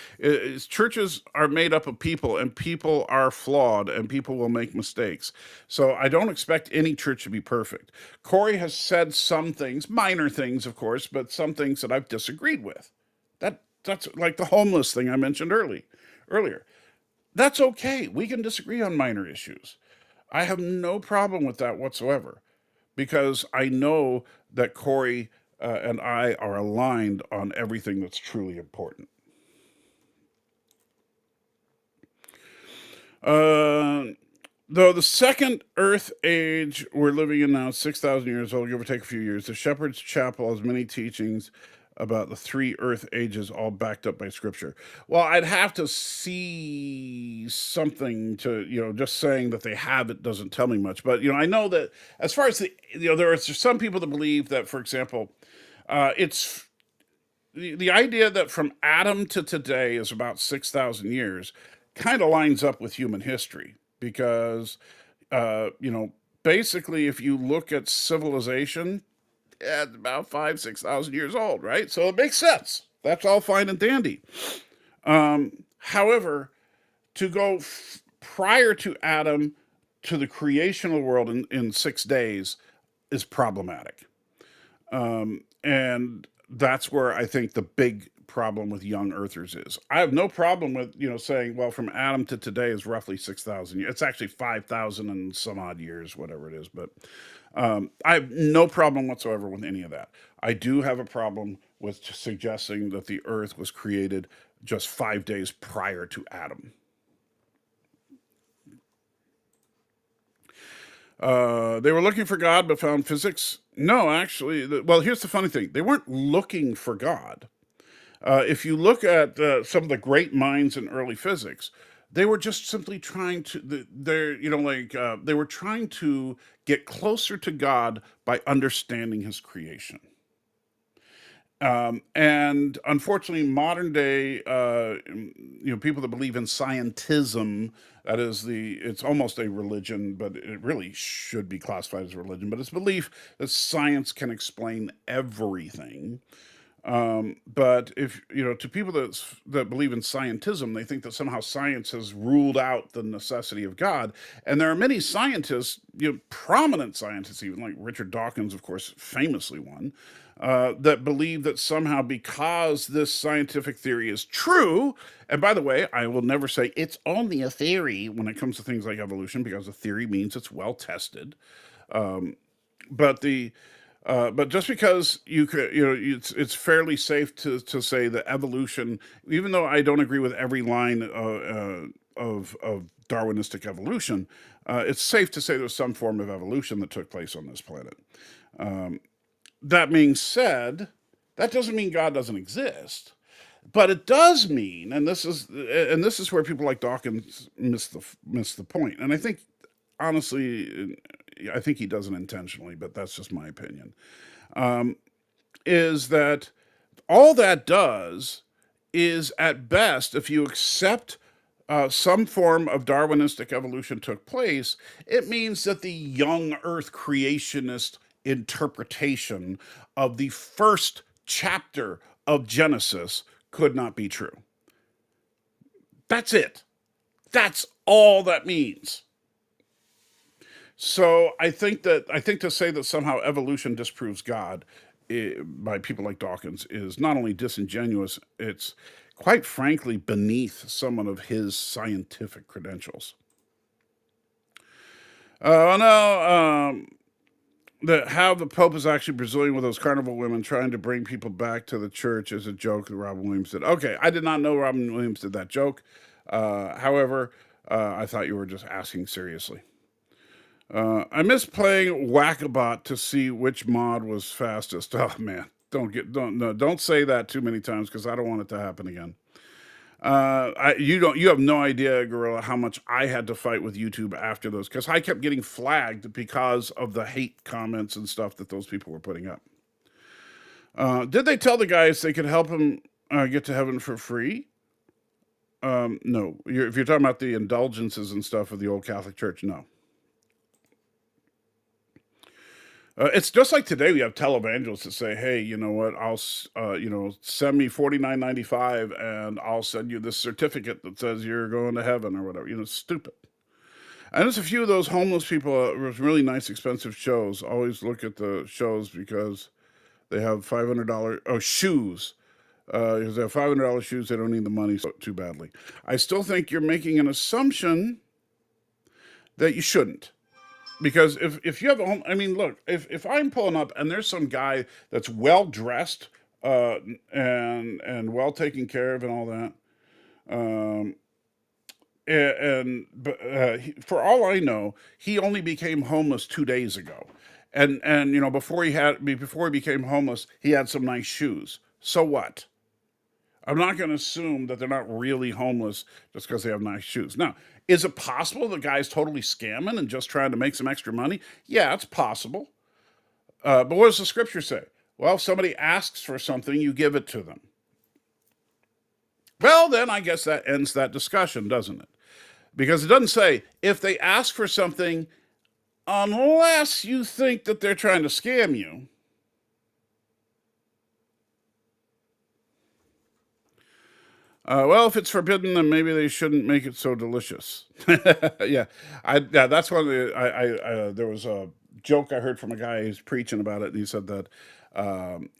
Churches are made up of people, and people are flawed, and people will make mistakes. So I don't expect any church to be perfect. Corey has said some things, minor things, of course, but some things that I've disagreed with. That's like the homeless thing I mentioned earlier. That's okay. We can disagree on minor issues. I have no problem with that whatsoever, because I know that Corey and I are aligned on everything that's truly important. Though the second Earth age we're living in now is 6,000 years old, give or take a few years, the Shepherd's Chapel has many teachings about the three Earth ages, all backed up by Scripture. Well, I'd have to see something to, just saying that they have it doesn't tell me much. But, I know that as far as there are some people that believe that, for example, it's the idea that from Adam to today is about 6,000 years kind of lines up with human history, because, uh, you know, basically, if you look at civilization, yeah, it's about 6,000 years old, right? So it makes sense. That's all fine and dandy. However, to go prior to Adam to the creation of the world in 6 days is problematic. And that's where I think the big problem with young earthers is. I have no problem with, saying, well, from Adam to today is roughly 6,000 years. It's actually 5,000 and some odd years, whatever it is. But I have no problem whatsoever with any of that. I do have a problem with suggesting that the earth was created just 5 days prior to Adam. They were looking for God but found physics. No, actually, well, here's the funny thing. They weren't looking for God. If you look at some of the great minds in early physics, they were just simply trying to, they were trying to get closer to God by understanding his creation. And unfortunately, modern day, people that believe in scientism, that is it's almost a religion, but it really should be classified as a religion, but it's belief that science can explain everything. But if, to people that believe in scientism, they think that somehow science has ruled out the necessity of God. And there are many scientists, prominent scientists, even like Richard Dawkins, of course, famously one, that believe that somehow because this scientific theory is true, and by the way, I will never say it's only a theory when it comes to things like evolution, because a theory means it's well tested. But but just because it's fairly safe to say that evolution, even though I don't agree with every line of Darwinistic evolution, it's safe to say there's some form of evolution that took place on this planet. That being said, that doesn't mean God doesn't exist, but it does mean, and this is where people like Dawkins miss the point. And I think, honestly, I think he doesn't intentionally, but that's just my opinion. Is that all that does is, at best, if you accept some form of Darwinistic evolution took place, it means that the young Earth creationist interpretation of the first chapter of Genesis could not be true. That's it. That's all that means. So I think to say that somehow evolution disproves God by people like Dawkins is not only disingenuous, it's quite frankly beneath someone of his scientific credentials. Now, how the Pope is actually Brazilian with those carnival women trying to bring people back to the church is a joke that Robin Williams did. Okay, I did not know Robin Williams did that joke. However, I thought you were just asking seriously. I miss playing Whack-A-Bot to see which mod was fastest. Oh man, don't say that too many times, because I don't want it to happen again. You have no idea, Gorilla, how much I had to fight with YouTube after those, because I kept getting flagged because of the hate comments and stuff that those people were putting up. Did they tell the guys they could help him get to heaven for free? No. If you're talking about the indulgences and stuff of the old Catholic Church, no. It's just like today we have televangelists that say, "Hey, you know what? I'll send me $49.95 and I'll send you this certificate that says you're going to heaven," or whatever. Stupid. And there's a few of those homeless people with really nice, expensive shows. Always look at the shows because they have $500 shoes. Because they have $500 shoes, they don't need the money too badly. I still think you're making an assumption that you shouldn't. Because if you have a home, I mean, look, if I'm pulling up and there's some guy that's well dressed and well taken care of and all that, for all I know, he only became homeless 2 days ago, and before he became homeless, he had some nice shoes. So what? I'm not going to assume that they're not really homeless just because they have nice shoes. Now, is it possible the guy's totally scamming and just trying to make some extra money? Yeah, it's possible. But what does the scripture say? Well, if somebody asks for something, you give it to them. Well, then I guess that ends that discussion, doesn't it? Because it doesn't say, if they ask for something, unless you think that they're trying to scam you. Well, if it's forbidden, then maybe they shouldn't make it so delicious. Yeah, that's one. There was a joke I heard from a guy who's preaching about it, and he said that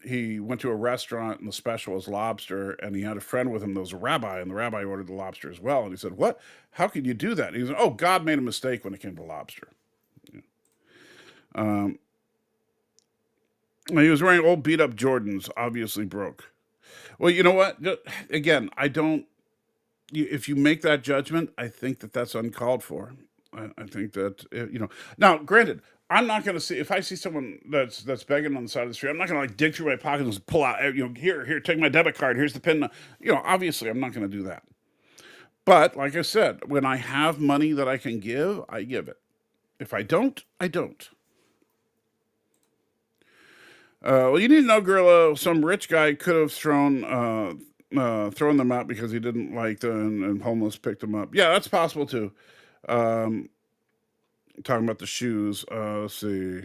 He went to a restaurant and the special was lobster, and he had a friend with him that was a rabbi, and the rabbi ordered the lobster as well. And he said, "What? How could you do that?" And he said, "Oh, God made a mistake when it came to lobster." Um, he was wearing old beat up Jordans, obviously broke. Well, you know what? Again, I don't. If you make that judgment, I think that that's uncalled for. I think that Now, granted, I'm not going to see if I see someone that's begging on the side of the street. I'm not going to like dig through my pockets and pull out. Here, take my debit card. Here's the pin. Obviously, I'm not going to do that. But like I said, when I have money that I can give, I give it. If I don't, I don't. Well, you need to know, Gorilla. Some rich guy could have thrown them out because he didn't like them, and homeless picked them up. Yeah, that's possible too. Um, Talking about the shoes. Let's see.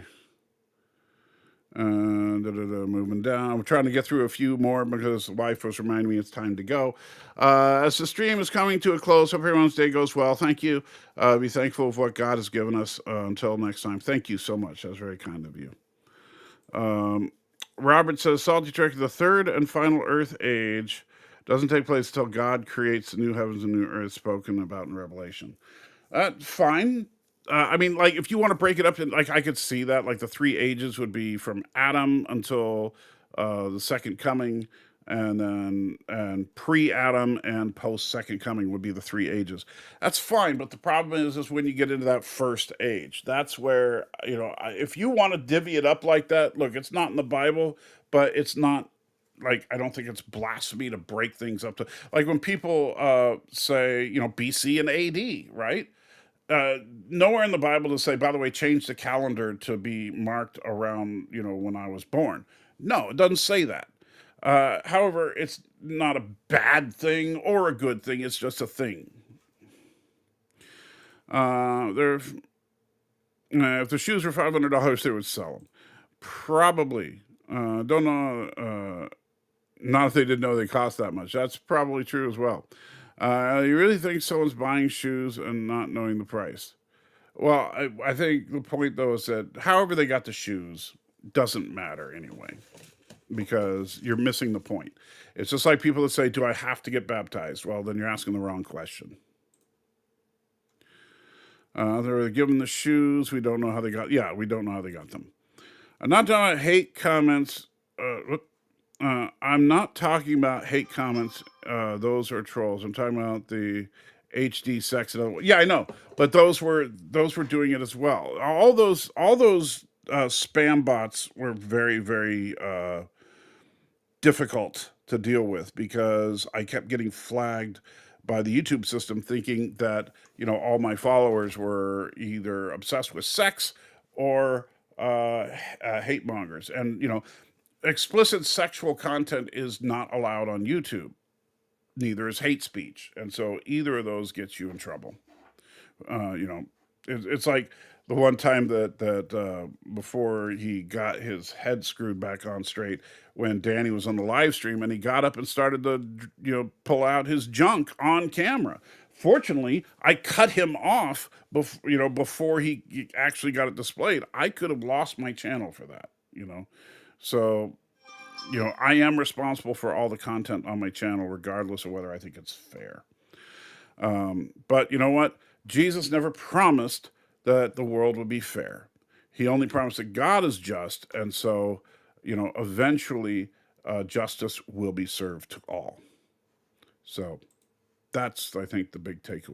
Moving down. We're trying to get through a few more because the wife was reminding me it's time to go. As the stream is coming to a close, hope everyone's day goes well. Thank you. Be thankful of what God has given us. Until next time, thank you so much. That was very kind of you. Robert says, Salty Trick, the third and final earth age doesn't take place until God creates the new heavens and new earth spoken about in Revelation. Fine. I mean, like, if you want to break it up, like, I could see that, like, the three ages would be from Adam until the second coming, and pre-Adam and post-second coming would be the three ages. That's fine, but the problem is when you get into that first age. That's where, if you want to divvy it up like that, look, it's not in the Bible, but it's not, like, I don't think it's blasphemy to break things up to, like, when people say, BC and AD, right? Nowhere in the Bible to say, by the way, change the calendar to be marked around, when I was born. No, it doesn't say that. However, it's not a bad thing or a good thing. It's just a thing. If the shoes were $500, they would sell them. Probably. Don't know. Not if they didn't know they cost that much. That's probably true as well. You really think someone's buying shoes and not knowing the price? Well, I think the point, though, is that however they got the shoes doesn't matter anyway, because you're missing the point. It's just like people that say, do I have to get baptized? Well, then you're asking the wrong question. They were given the shoes. We don't know how they got. Yeah, we don't know how they got them. I'm not talking about hate comments. I'm not talking about hate comments. Those are trolls. I'm talking about the HD sex and other. Yeah, I know, but those were doing it as well. All those spam bots were very, very difficult to deal with because I kept getting flagged by the YouTube system, thinking that all my followers were either obsessed with sex or hate mongers, and explicit sexual content is not allowed on YouTube. Neither is hate speech, and so either of those gets you in trouble. It's like the one time that before he got his head screwed back on straight, when Danny was on the live stream and he got up and started to pull out his junk on camera. Fortunately, I cut him off before he actually got it displayed. I could have lost my channel for that. So, I am responsible for all the content on my channel, regardless of whether I think it's fair. But you know what? Jesus never promised that the world would be fair. He only promised that God is just, and so, eventually justice will be served to all. So that's, I think, the big takeaway.